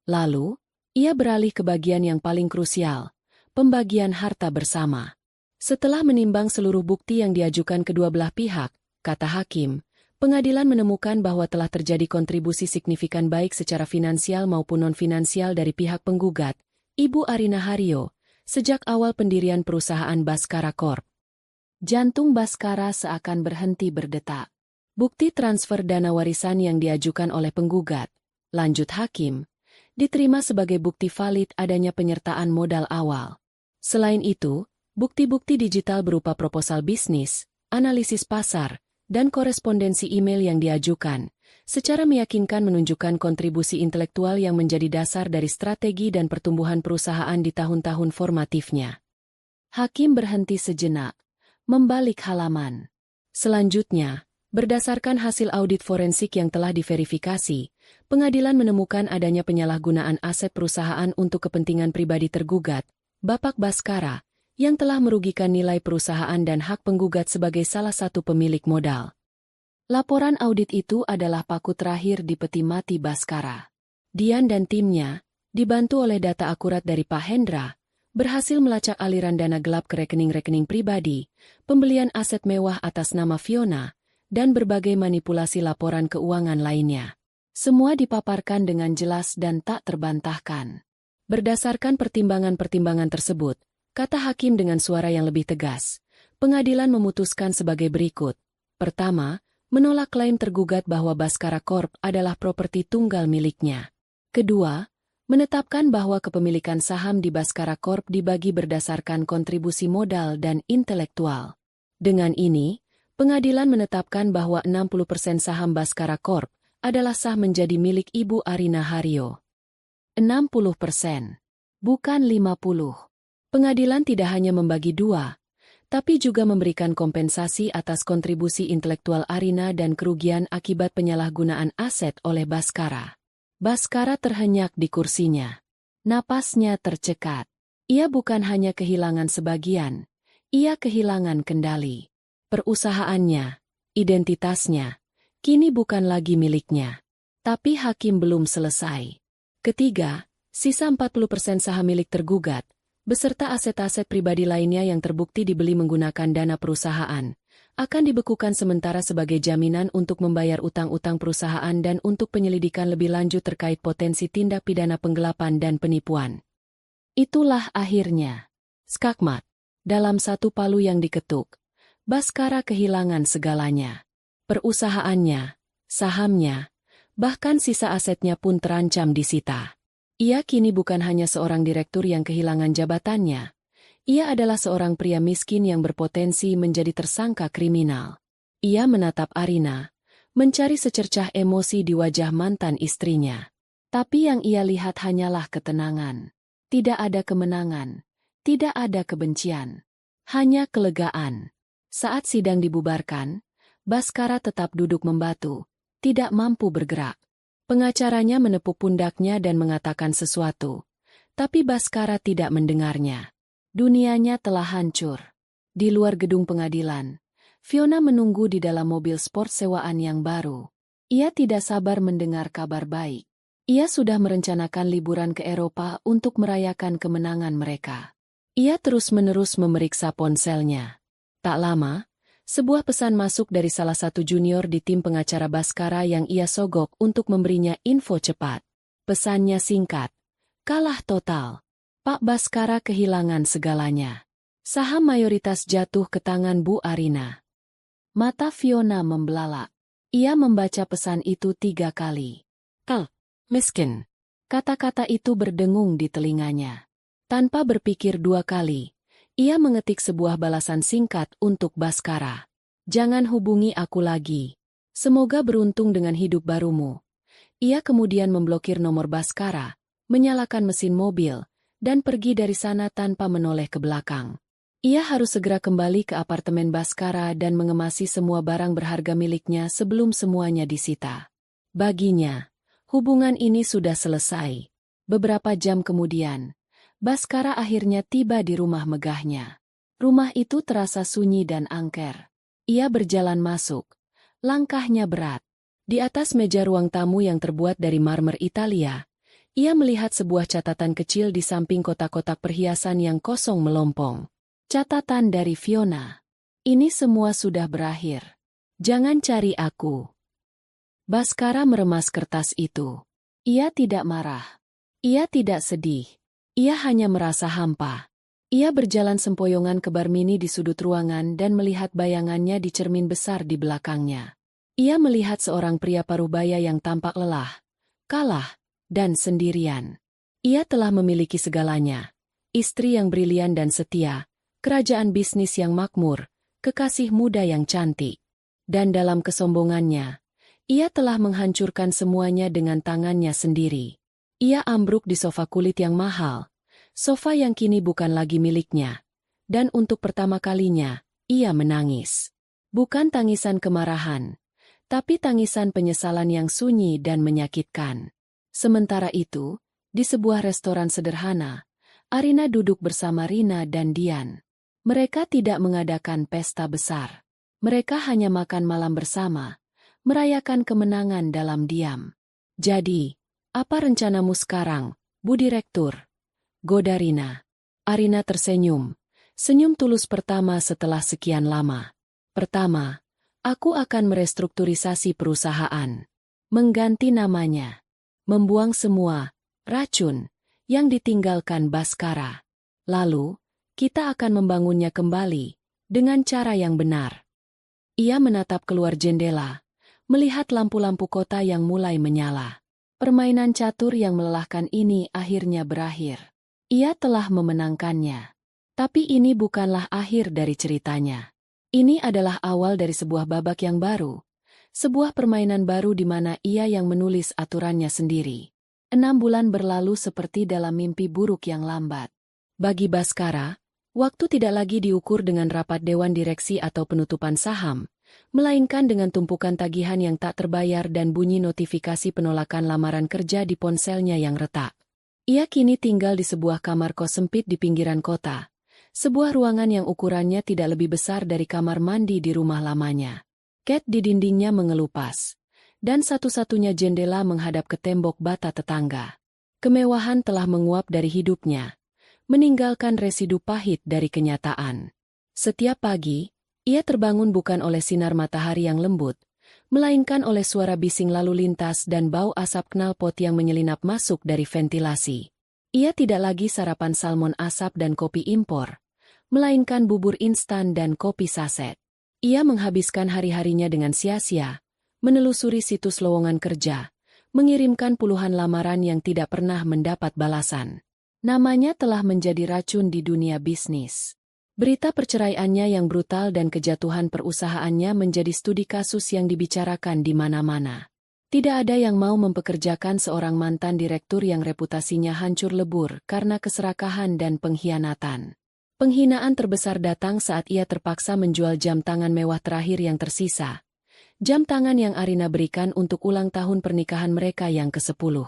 Lalu, ia beralih ke bagian yang paling krusial, pembagian harta bersama. Setelah menimbang seluruh bukti yang diajukan kedua belah pihak, kata hakim, pengadilan menemukan bahwa telah terjadi kontribusi signifikan baik secara finansial maupun non-finansial dari pihak penggugat, Ibu Arina Haryo, sejak awal pendirian perusahaan Baskara Corp. Jantung Baskara seakan berhenti berdetak. Bukti transfer dana warisan yang diajukan oleh penggugat, lanjut hakim, diterima sebagai bukti valid adanya penyertaan modal awal. Selain itu, bukti-bukti digital berupa proposal bisnis, analisis pasar, dan korespondensi email yang diajukan, secara meyakinkan menunjukkan kontribusi intelektual yang menjadi dasar dari strategi dan pertumbuhan perusahaan di tahun-tahun formatifnya. Hakim berhenti sejenak, membalik halaman. Selanjutnya, berdasarkan hasil audit forensik yang telah diverifikasi, pengadilan menemukan adanya penyalahgunaan aset perusahaan untuk kepentingan pribadi tergugat, Bapak Baskara, yang telah merugikan nilai perusahaan dan hak penggugat sebagai salah satu pemilik modal. Laporan audit itu adalah paku terakhir di peti mati Baskara. Dian dan timnya, dibantu oleh data akurat dari Pak Hendra, berhasil melacak aliran dana gelap ke rekening-rekening pribadi, pembelian aset mewah atas nama Fiona, dan berbagai manipulasi laporan keuangan lainnya. Semua dipaparkan dengan jelas dan tak terbantahkan. Berdasarkan pertimbangan-pertimbangan tersebut, kata hakim dengan suara yang lebih tegas, pengadilan memutuskan sebagai berikut. Pertama, menolak klaim tergugat bahwa Baskara Corp adalah properti tunggal miliknya. Kedua, menetapkan bahwa kepemilikan saham di Baskara Corp dibagi berdasarkan kontribusi modal dan intelektual. Dengan ini, pengadilan menetapkan bahwa 60% saham Baskara Corp adalah sah menjadi milik Ibu Arina Haryo. 60%, bukan 50%. Pengadilan tidak hanya membagi dua, tapi juga memberikan kompensasi atas kontribusi intelektual Arina dan kerugian akibat penyalahgunaan aset oleh Baskara. Baskara terhenyak di kursinya. Napasnya tercekat. Ia bukan hanya kehilangan sebagian, ia kehilangan kendali. Perusahaannya, identitasnya, kini bukan lagi miliknya. Tapi hakim belum selesai. Ketiga, sisa 40% saham milik tergugat, beserta aset-aset pribadi lainnya yang terbukti dibeli menggunakan dana perusahaan, akan dibekukan sementara sebagai jaminan untuk membayar utang-utang perusahaan dan untuk penyelidikan lebih lanjut terkait potensi tindak pidana penggelapan dan penipuan. Itulah akhirnya. Skakmat. Dalam satu palu yang diketuk, Baskara kehilangan segalanya. Perusahaannya, sahamnya, bahkan sisa asetnya pun terancam disita. Ia kini bukan hanya seorang direktur yang kehilangan jabatannya. Ia adalah seorang pria miskin yang berpotensi menjadi tersangka kriminal. Ia menatap Arina, mencari secercah emosi di wajah mantan istrinya. Tapi yang ia lihat hanyalah ketenangan. Tidak ada kemenangan, tidak ada kebencian, hanya kelegaan. Saat sidang dibubarkan, Baskara tetap duduk membatu, tidak mampu bergerak. Pengacaranya menepuk pundaknya dan mengatakan sesuatu. Tapi Baskara tidak mendengarnya. Dunianya telah hancur. Di luar gedung pengadilan, Fiona menunggu di dalam mobil sport sewaan yang baru. Ia tidak sabar mendengar kabar baik. Ia sudah merencanakan liburan ke Eropa untuk merayakan kemenangan mereka. Ia terus-menerus memeriksa ponselnya. Tak lama, sebuah pesan masuk dari salah satu junior di tim pengacara Baskara yang ia sogok untuk memberinya info cepat. Pesannya singkat, kalah total. Pak Baskara kehilangan segalanya. Saham mayoritas jatuh ke tangan Bu Arina. Mata Fiona membelalak. Ia membaca pesan itu 3 kali. Miskin. Kata-kata itu berdengung di telinganya. Tanpa berpikir 2 kali, ia mengetik sebuah balasan singkat untuk Baskara. Jangan hubungi aku lagi. Semoga beruntung dengan hidup barumu. Ia kemudian memblokir nomor Baskara, menyalakan mesin mobil, dan pergi dari sana tanpa menoleh ke belakang. Ia harus segera kembali ke apartemen Baskara dan mengemasi semua barang berharga miliknya sebelum semuanya disita. Baginya, hubungan ini sudah selesai. Beberapa jam kemudian, Baskara akhirnya tiba di rumah megahnya. Rumah itu terasa sunyi dan angker. Ia berjalan masuk. Langkahnya berat. Di atas meja ruang tamu yang terbuat dari marmer Italia, ia melihat sebuah catatan kecil di samping kotak-kotak perhiasan yang kosong melompong. Catatan dari Fiona. Ini semua sudah berakhir. Jangan cari aku. Baskara meremas kertas itu. Ia tidak marah. Ia tidak sedih. Ia hanya merasa hampa. Ia berjalan sempoyongan ke bar mini di sudut ruangan dan melihat bayangannya di cermin besar di belakangnya. Ia melihat seorang pria parubaya yang tampak lelah, kalah, dan sendirian. Ia telah memiliki segalanya. Istri yang brilian dan setia, kerajaan bisnis yang makmur, kekasih muda yang cantik. Dan dalam kesombongannya, ia telah menghancurkan semuanya dengan tangannya sendiri. Ia ambruk di sofa kulit yang mahal, sofa yang kini bukan lagi miliknya. Dan untuk pertama kalinya, ia menangis. Bukan tangisan kemarahan, tapi tangisan penyesalan yang sunyi dan menyakitkan. Sementara itu, di sebuah restoran sederhana, Arina duduk bersama Rina dan Dian. Mereka tidak mengadakan pesta besar. Mereka hanya makan malam bersama, merayakan kemenangan dalam diam. Jadi, apa rencanamu sekarang, Bu Direktur? Goda Rina. Arina tersenyum. Senyum tulus pertama setelah sekian lama. Pertama, aku akan merestrukturisasi perusahaan. Mengganti namanya. Membuang semua racun yang ditinggalkan Baskara. Lalu, kita akan membangunnya kembali dengan cara yang benar. Ia menatap keluar jendela, melihat lampu-lampu kota yang mulai menyala. Permainan catur yang melelahkan ini akhirnya berakhir. Ia telah memenangkannya. Tapi ini bukanlah akhir dari ceritanya. Ini adalah awal dari sebuah babak yang baru. Sebuah permainan baru di mana ia yang menulis aturannya sendiri. 6 bulan berlalu seperti dalam mimpi buruk yang lambat. Bagi Baskara, waktu tidak lagi diukur dengan rapat dewan direksi atau penutupan saham, melainkan dengan tumpukan tagihan yang tak terbayar dan bunyi notifikasi penolakan lamaran kerja di ponselnya yang retak. Ia kini tinggal di sebuah kamar kos sempit di pinggiran kota, sebuah ruangan yang ukurannya tidak lebih besar dari kamar mandi di rumah lamanya. Cat di dindingnya mengelupas, dan satu-satunya jendela menghadap ke tembok bata tetangga. Kemewahan telah menguap dari hidupnya, meninggalkan residu pahit dari kenyataan. Setiap pagi, ia terbangun bukan oleh sinar matahari yang lembut, melainkan oleh suara bising lalu lintas dan bau asap knalpot yang menyelinap masuk dari ventilasi. Ia tidak lagi sarapan salmon asap dan kopi impor, melainkan bubur instan dan kopi saset. Ia menghabiskan hari-harinya dengan sia-sia, menelusuri situs lowongan kerja, mengirimkan puluhan lamaran yang tidak pernah mendapat balasan. Namanya telah menjadi racun di dunia bisnis. Berita perceraiannya yang brutal dan kejatuhan perusahaannya menjadi studi kasus yang dibicarakan di mana-mana. Tidak ada yang mau mempekerjakan seorang mantan direktur yang reputasinya hancur lebur karena keserakahan dan pengkhianatan. Penghinaan terbesar datang saat ia terpaksa menjual jam tangan mewah terakhir yang tersisa. Jam tangan yang Arina berikan untuk ulang tahun pernikahan mereka yang ke-10.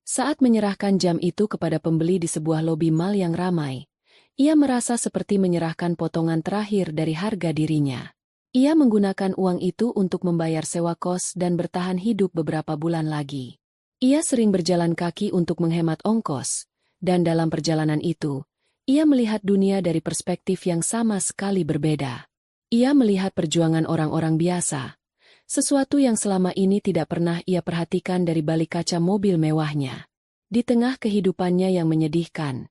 Saat menyerahkan jam itu kepada pembeli di sebuah lobi mal yang ramai, ia merasa seperti menyerahkan potongan terakhir dari harga dirinya. Ia menggunakan uang itu untuk membayar sewa kos dan bertahan hidup beberapa bulan lagi. Ia sering berjalan kaki untuk menghemat ongkos, dan dalam perjalanan itu, ia melihat dunia dari perspektif yang sama sekali berbeda. Ia melihat perjuangan orang-orang biasa, sesuatu yang selama ini tidak pernah ia perhatikan dari balik kaca mobil mewahnya. Di tengah kehidupannya yang menyedihkan,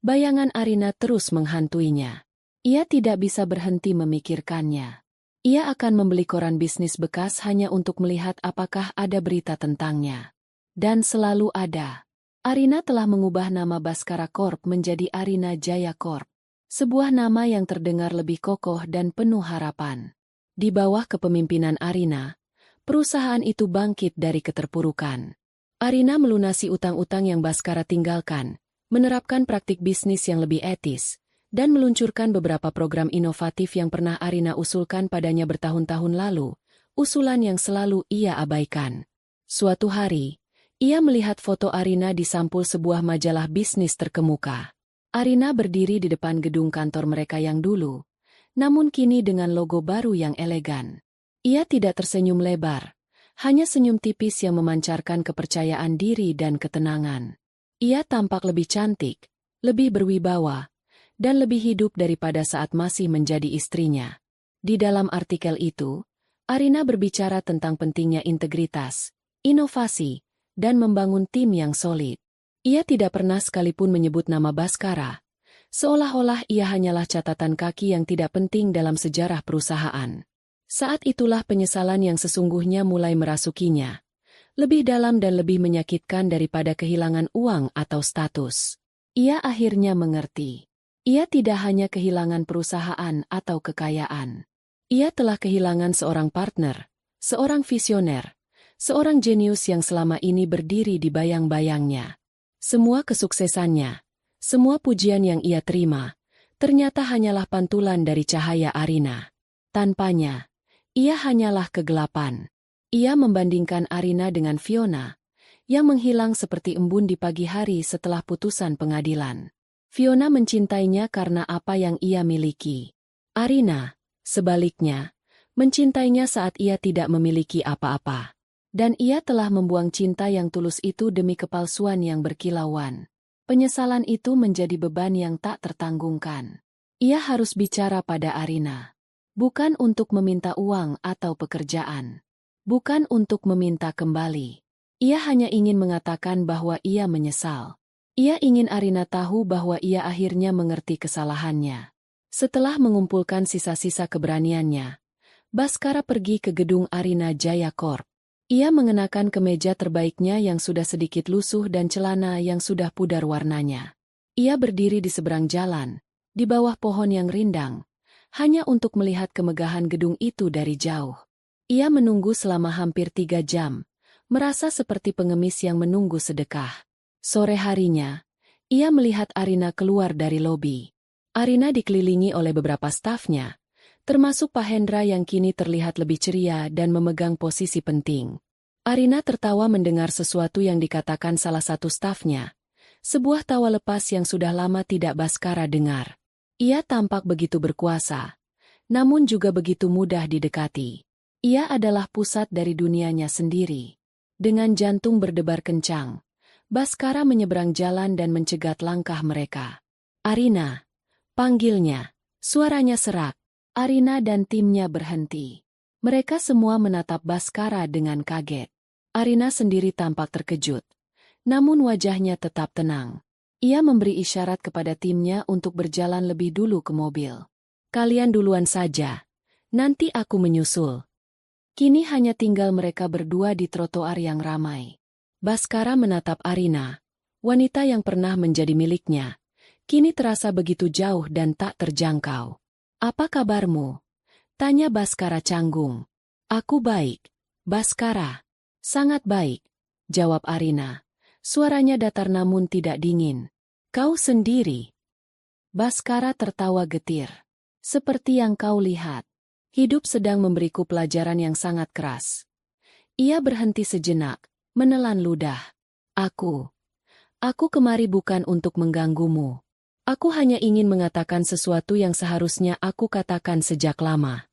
bayangan Arina terus menghantuinya. Ia tidak bisa berhenti memikirkannya. Ia akan membeli koran bisnis bekas hanya untuk melihat apakah ada berita tentangnya. Dan selalu ada. Arina telah mengubah nama Baskara Corp menjadi Arina Jaya Corp. Sebuah nama yang terdengar lebih kokoh dan penuh harapan. Di bawah kepemimpinan Arina, perusahaan itu bangkit dari keterpurukan. Arina melunasi utang-utang yang Baskara tinggalkan, menerapkan praktik bisnis yang lebih etis, dan meluncurkan beberapa program inovatif yang pernah Arina usulkan padanya bertahun-tahun lalu, usulan yang selalu ia abaikan. Suatu hari, ia melihat foto Arina di sampul sebuah majalah bisnis terkemuka. Arina berdiri di depan gedung kantor mereka yang dulu, namun kini dengan logo baru yang elegan. Ia tidak tersenyum lebar, hanya senyum tipis yang memancarkan kepercayaan diri dan ketenangan. Ia tampak lebih cantik, lebih berwibawa, dan lebih hidup daripada saat masih menjadi istrinya. Di dalam artikel itu, Arina berbicara tentang pentingnya integritas, inovasi, dan membangun tim yang solid. Ia tidak pernah sekalipun menyebut nama Baskara, seolah-olah ia hanyalah catatan kaki yang tidak penting dalam sejarah perusahaan. Saat itulah penyesalan yang sesungguhnya mulai merasukinya. Lebih dalam dan lebih menyakitkan daripada kehilangan uang atau status. Ia akhirnya mengerti. Ia tidak hanya kehilangan perusahaan atau kekayaan. Ia telah kehilangan seorang partner, seorang visioner, seorang jenius yang selama ini berdiri di bayang-bayangnya. Semua kesuksesannya, semua pujian yang ia terima, ternyata hanyalah pantulan dari cahaya Arina. Tanpanya, ia hanyalah kegelapan. Ia membandingkan Arina dengan Fiona, yang menghilang seperti embun di pagi hari setelah putusan pengadilan. Fiona mencintainya karena apa yang ia miliki. Arina, sebaliknya, mencintainya saat ia tidak memiliki apa-apa. Dan ia telah membuang cinta yang tulus itu demi kepalsuan yang berkilauan. Penyesalan itu menjadi beban yang tak tertanggungkan. Ia harus bicara pada Arina. Bukan untuk meminta uang atau pekerjaan. Bukan untuk meminta kembali. Ia hanya ingin mengatakan bahwa ia menyesal. Ia ingin Arina tahu bahwa ia akhirnya mengerti kesalahannya. Setelah mengumpulkan sisa-sisa keberaniannya, Baskara pergi ke gedung Arina Jaya Corp. Ia mengenakan kemeja terbaiknya yang sudah sedikit lusuh dan celana yang sudah pudar warnanya. Ia berdiri di seberang jalan, di bawah pohon yang rindang, hanya untuk melihat kemegahan gedung itu dari jauh. Ia menunggu selama hampir 3 jam, merasa seperti pengemis yang menunggu sedekah. Sore harinya, ia melihat Arina keluar dari lobi. Arina dikelilingi oleh beberapa stafnya, termasuk Pak Hendra yang kini terlihat lebih ceria dan memegang posisi penting. Arina tertawa mendengar sesuatu yang dikatakan salah satu stafnya, sebuah tawa lepas yang sudah lama tidak Baskara dengar. Ia tampak begitu berkuasa, namun juga begitu mudah didekati. Ia adalah pusat dari dunianya sendiri. Dengan jantung berdebar kencang, Baskara menyeberang jalan dan mencegat langkah mereka. Arina, panggilnya. Suaranya serak. Arina dan timnya berhenti. Mereka semua menatap Baskara dengan kaget. Arina sendiri tampak terkejut. Namun wajahnya tetap tenang. Ia memberi isyarat kepada timnya untuk berjalan lebih dulu ke mobil. Kalian duluan saja. Nanti aku menyusul. Kini hanya tinggal mereka berdua di trotoar yang ramai. Baskara menatap Arina, wanita yang pernah menjadi miliknya. Kini terasa begitu jauh dan tak terjangkau. Apa kabarmu? Tanya Baskara canggung. Aku baik, Baskara. Sangat baik, jawab Arina. Suaranya datar namun tidak dingin. Kau sendiri? Baskara tertawa getir. Seperti yang kau lihat. Hidup sedang memberiku pelajaran yang sangat keras. Ia berhenti sejenak, menelan ludah. Aku kemari bukan untuk mengganggumu. Aku hanya ingin mengatakan sesuatu yang seharusnya aku katakan sejak lama.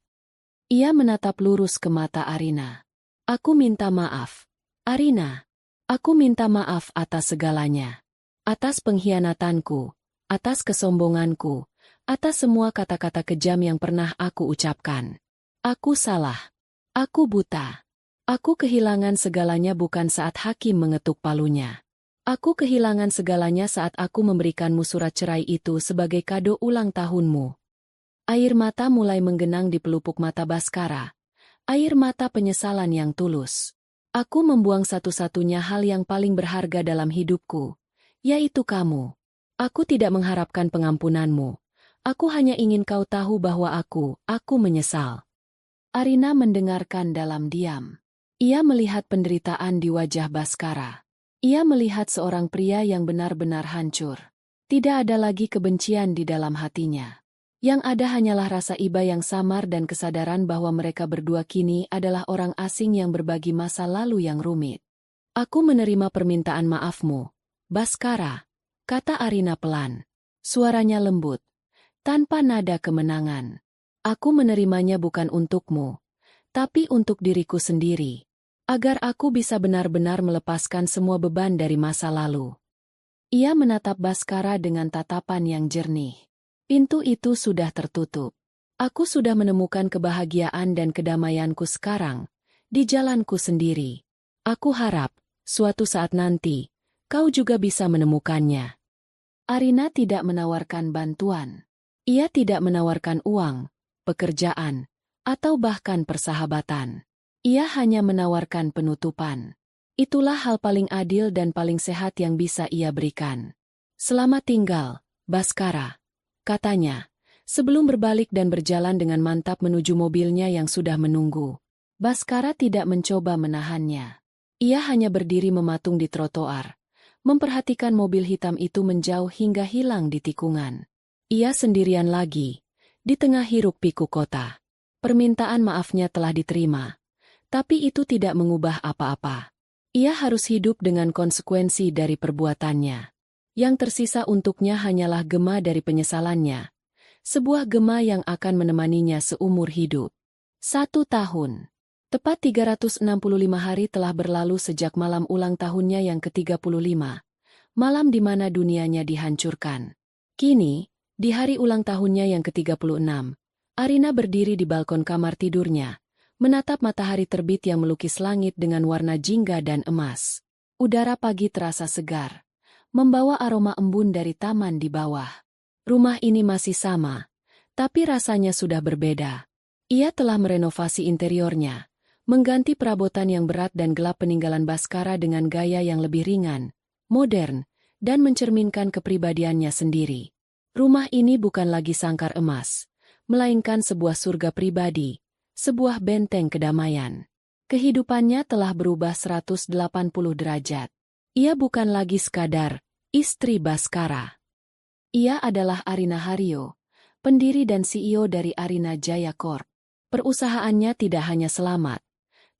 Ia menatap lurus ke mata Arina. Aku minta maaf, Arina. Aku minta maaf atas segalanya. Atas pengkhianatanku, atas kesombonganku, atas semua kata-kata kejam yang pernah aku ucapkan. Aku salah. Aku buta. Aku kehilangan segalanya bukan saat hakim mengetuk palunya. Aku kehilangan segalanya saat aku memberikanmu surat cerai itu sebagai kado ulang tahunmu. Air mata mulai menggenang di pelupuk mata Baskara. Air mata penyesalan yang tulus. Aku membuang satu-satunya hal yang paling berharga dalam hidupku, yaitu kamu. Aku tidak mengharapkan pengampunanmu. Aku hanya ingin kau tahu bahwa aku menyesal. Arina mendengarkan dalam diam. Ia melihat penderitaan di wajah Baskara. Ia melihat seorang pria yang benar-benar hancur. Tidak ada lagi kebencian di dalam hatinya. Yang ada hanyalah rasa iba yang samar dan kesadaran bahwa mereka berdua kini adalah orang asing yang berbagi masa lalu yang rumit. Aku menerima permintaan maafmu, Baskara, kata Arina pelan. Suaranya lembut. Tanpa nada kemenangan. Aku menerimanya bukan untukmu, tapi untuk diriku sendiri. Agar aku bisa benar-benar melepaskan semua beban dari masa lalu. Ia menatap Baskara dengan tatapan yang jernih. Pintu itu sudah tertutup. Aku sudah menemukan kebahagiaan dan kedamaianku sekarang, di jalanku sendiri. Aku harap, suatu saat nanti, kau juga bisa menemukannya. Arina tidak menawarkan bantuan. Ia tidak menawarkan uang, pekerjaan, atau bahkan persahabatan. Ia hanya menawarkan penutupan. Itulah hal paling adil dan paling sehat yang bisa ia berikan. Selamat tinggal, Baskara, katanya, sebelum berbalik dan berjalan dengan mantap menuju mobilnya yang sudah menunggu. Baskara tidak mencoba menahannya. Ia hanya berdiri mematung di trotoar, memperhatikan mobil hitam itu menjauh hingga hilang di tikungan. Ia sendirian lagi, di tengah hiruk-pikuk kota. Permintaan maafnya telah diterima, tapi itu tidak mengubah apa-apa. Ia harus hidup dengan konsekuensi dari perbuatannya. Yang tersisa untuknya hanyalah gema dari penyesalannya. Sebuah gema yang akan menemaninya seumur hidup. 1 tahun. Tepat 365 hari telah berlalu sejak malam ulang tahunnya yang ke-35. Malam di mana dunianya dihancurkan. Kini, di hari ulang tahunnya yang ke-36, Arina berdiri di balkon kamar tidurnya, menatap matahari terbit yang melukis langit dengan warna jingga dan emas. Udara pagi terasa segar, membawa aroma embun dari taman di bawah. Rumah ini masih sama, tapi rasanya sudah berbeda. Ia telah merenovasi interiornya, mengganti perabotan yang berat dan gelap peninggalan Baskara dengan gaya yang lebih ringan, modern, dan mencerminkan kepribadiannya sendiri. Rumah ini bukan lagi sangkar emas, melainkan sebuah surga pribadi, sebuah benteng kedamaian. Kehidupannya telah berubah 180 derajat. Ia bukan lagi sekadar istri Baskara. Ia adalah Arina Haryo, pendiri dan CEO dari Arina Jaya Corp. Perusahaannya tidak hanya selamat,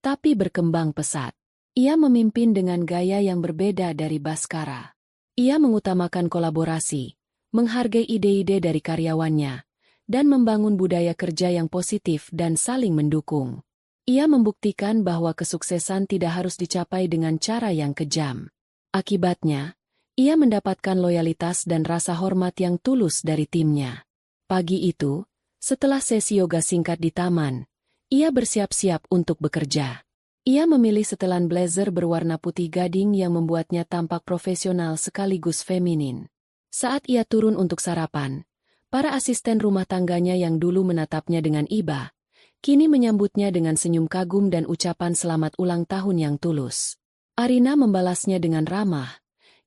tapi berkembang pesat. Ia memimpin dengan gaya yang berbeda dari Baskara. Ia mengutamakan kolaborasi, menghargai ide-ide dari karyawannya, dan membangun budaya kerja yang positif dan saling mendukung. Ia membuktikan bahwa kesuksesan tidak harus dicapai dengan cara yang kejam. Akibatnya, ia mendapatkan loyalitas dan rasa hormat yang tulus dari timnya. Pagi itu, setelah sesi yoga singkat di taman, ia bersiap-siap untuk bekerja. Ia memilih setelan blazer berwarna putih gading yang membuatnya tampak profesional sekaligus feminin. Saat ia turun untuk sarapan, para asisten rumah tangganya yang dulu menatapnya dengan iba, kini menyambutnya dengan senyum kagum dan ucapan selamat ulang tahun yang tulus. Arina membalasnya dengan ramah.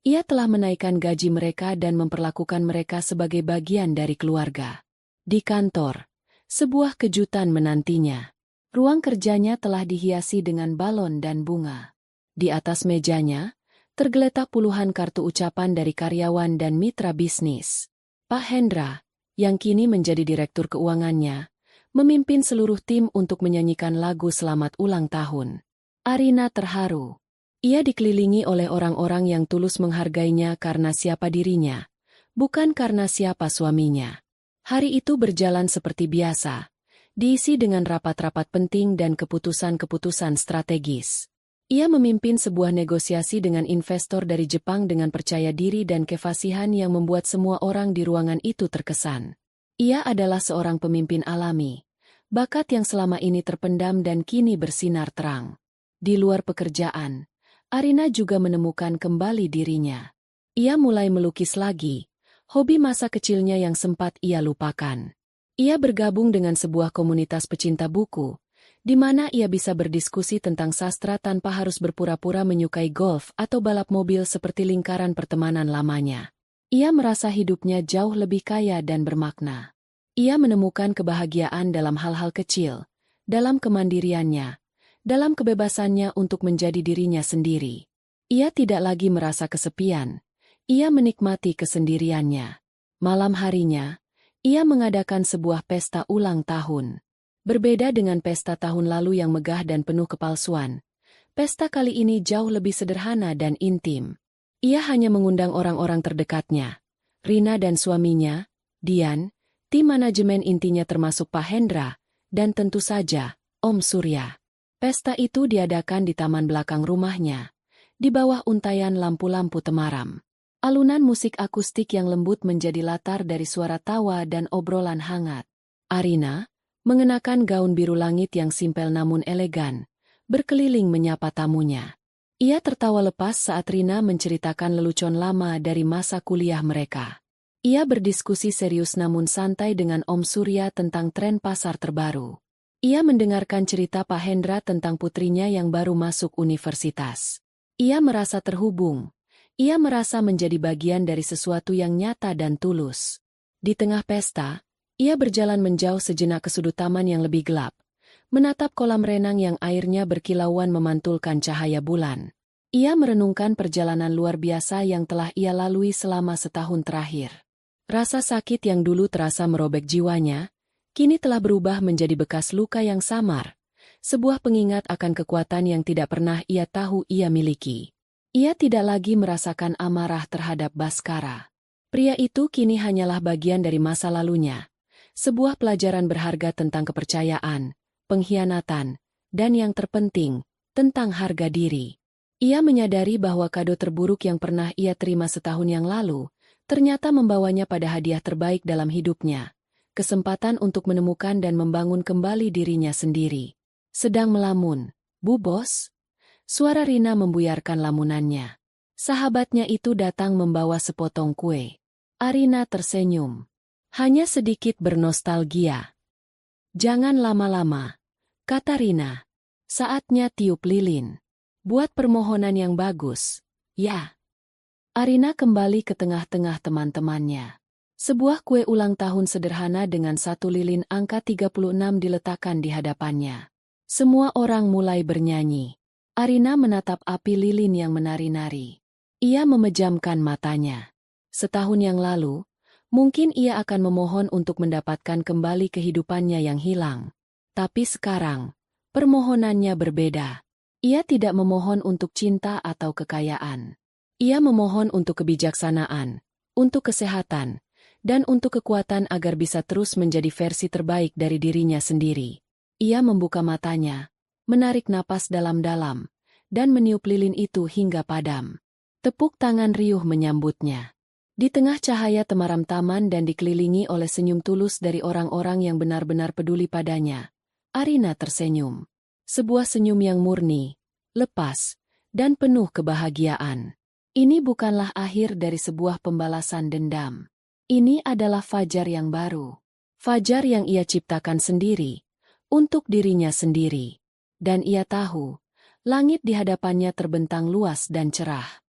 Ia telah menaikkan gaji mereka dan memperlakukan mereka sebagai bagian dari keluarga. Di kantor, sebuah kejutan menantinya. Ruang kerjanya telah dihiasi dengan balon dan bunga. Di atas mejanya, tergeletak puluhan kartu ucapan dari karyawan dan mitra bisnis. Pak Hendra, yang kini menjadi direktur keuangannya, memimpin seluruh tim untuk menyanyikan lagu selamat ulang tahun. Arina terharu. Ia dikelilingi oleh orang-orang yang tulus menghargainya karena siapa dirinya, bukan karena siapa suaminya. Hari itu berjalan seperti biasa, diisi dengan rapat-rapat penting dan keputusan-keputusan strategis. Ia memimpin sebuah negosiasi dengan investor dari Jepang dengan percaya diri dan kefasihan yang membuat semua orang di ruangan itu terkesan. Ia adalah seorang pemimpin alami, bakat yang selama ini terpendam dan kini bersinar terang. Di luar pekerjaan, Arina juga menemukan kembali dirinya. Ia mulai melukis lagi, hobi masa kecilnya yang sempat ia lupakan. Ia bergabung dengan sebuah komunitas pecinta buku, di mana ia bisa berdiskusi tentang sastra tanpa harus berpura-pura menyukai golf atau balap mobil seperti lingkaran pertemanan lamanya. Ia merasa hidupnya jauh lebih kaya dan bermakna. Ia menemukan kebahagiaan dalam hal-hal kecil, dalam kemandiriannya, dalam kebebasannya untuk menjadi dirinya sendiri. Ia tidak lagi merasa kesepian. Ia menikmati kesendiriannya. Malam harinya, ia mengadakan sebuah pesta ulang tahun. Berbeda dengan pesta tahun lalu yang megah dan penuh kepalsuan, pesta kali ini jauh lebih sederhana dan intim. Ia hanya mengundang orang-orang terdekatnya, Rina dan suaminya, Dian, tim manajemen intinya termasuk Pak Hendra, dan tentu saja, Om Surya. Pesta itu diadakan di taman belakang rumahnya, di bawah untaian lampu-lampu temaram. Alunan musik akustik yang lembut menjadi latar dari suara tawa dan obrolan hangat. Arina, mengenakan gaun biru langit yang simpel namun elegan, berkeliling menyapa tamunya. Ia tertawa lepas saat Rina menceritakan lelucon lama dari masa kuliah mereka. Ia berdiskusi serius namun santai dengan Om Surya tentang tren pasar terbaru. Ia mendengarkan cerita Pak Hendra tentang putrinya yang baru masuk universitas. Ia merasa terhubung. Ia merasa menjadi bagian dari sesuatu yang nyata dan tulus. Di tengah pesta, ia berjalan menjauh sejenak ke sudut taman yang lebih gelap, menatap kolam renang yang airnya berkilauan memantulkan cahaya bulan. Ia merenungkan perjalanan luar biasa yang telah ia lalui selama setahun terakhir. Rasa sakit yang dulu terasa merobek jiwanya, kini telah berubah menjadi bekas luka yang samar, sebuah pengingat akan kekuatan yang tidak pernah ia tahu ia miliki. Ia tidak lagi merasakan amarah terhadap Baskara. Pria itu kini hanyalah bagian dari masa lalunya. Sebuah pelajaran berharga tentang kepercayaan, pengkhianatan, dan yang terpenting, tentang harga diri. Ia menyadari bahwa kado terburuk yang pernah ia terima setahun yang lalu, ternyata membawanya pada hadiah terbaik dalam hidupnya, kesempatan untuk menemukan dan membangun kembali dirinya sendiri. Sedang melamun, "Bu Bos?" Suara Rina membuyarkan lamunannya. Sahabatnya itu datang membawa sepotong kue. Arina tersenyum. Hanya sedikit bernostalgia. "Jangan lama-lama," kata Rina. "Saatnya tiup lilin. Buat permohonan yang bagus, ya." Arina kembali ke tengah-tengah teman-temannya. Sebuah kue ulang tahun sederhana dengan satu lilin angka 36 diletakkan di hadapannya. Semua orang mulai bernyanyi. Arina menatap api lilin yang menari-nari. Ia memejamkan matanya. Setahun yang lalu, mungkin ia akan memohon untuk mendapatkan kembali kehidupannya yang hilang. Tapi sekarang, permohonannya berbeda. Ia tidak memohon untuk cinta atau kekayaan. Ia memohon untuk kebijaksanaan, untuk kesehatan, dan untuk kekuatan agar bisa terus menjadi versi terbaik dari dirinya sendiri. Ia membuka matanya, menarik napas dalam-dalam, dan meniup lilin itu hingga padam. Tepuk tangan riuh menyambutnya. Di tengah cahaya temaram taman dan dikelilingi oleh senyum tulus dari orang-orang yang benar-benar peduli padanya, Arina tersenyum. Sebuah senyum yang murni, lepas, dan penuh kebahagiaan. Ini bukanlah akhir dari sebuah pembalasan dendam. Ini adalah fajar yang baru. Fajar yang ia ciptakan sendiri, untuk dirinya sendiri. Dan ia tahu, langit di hadapannya terbentang luas dan cerah.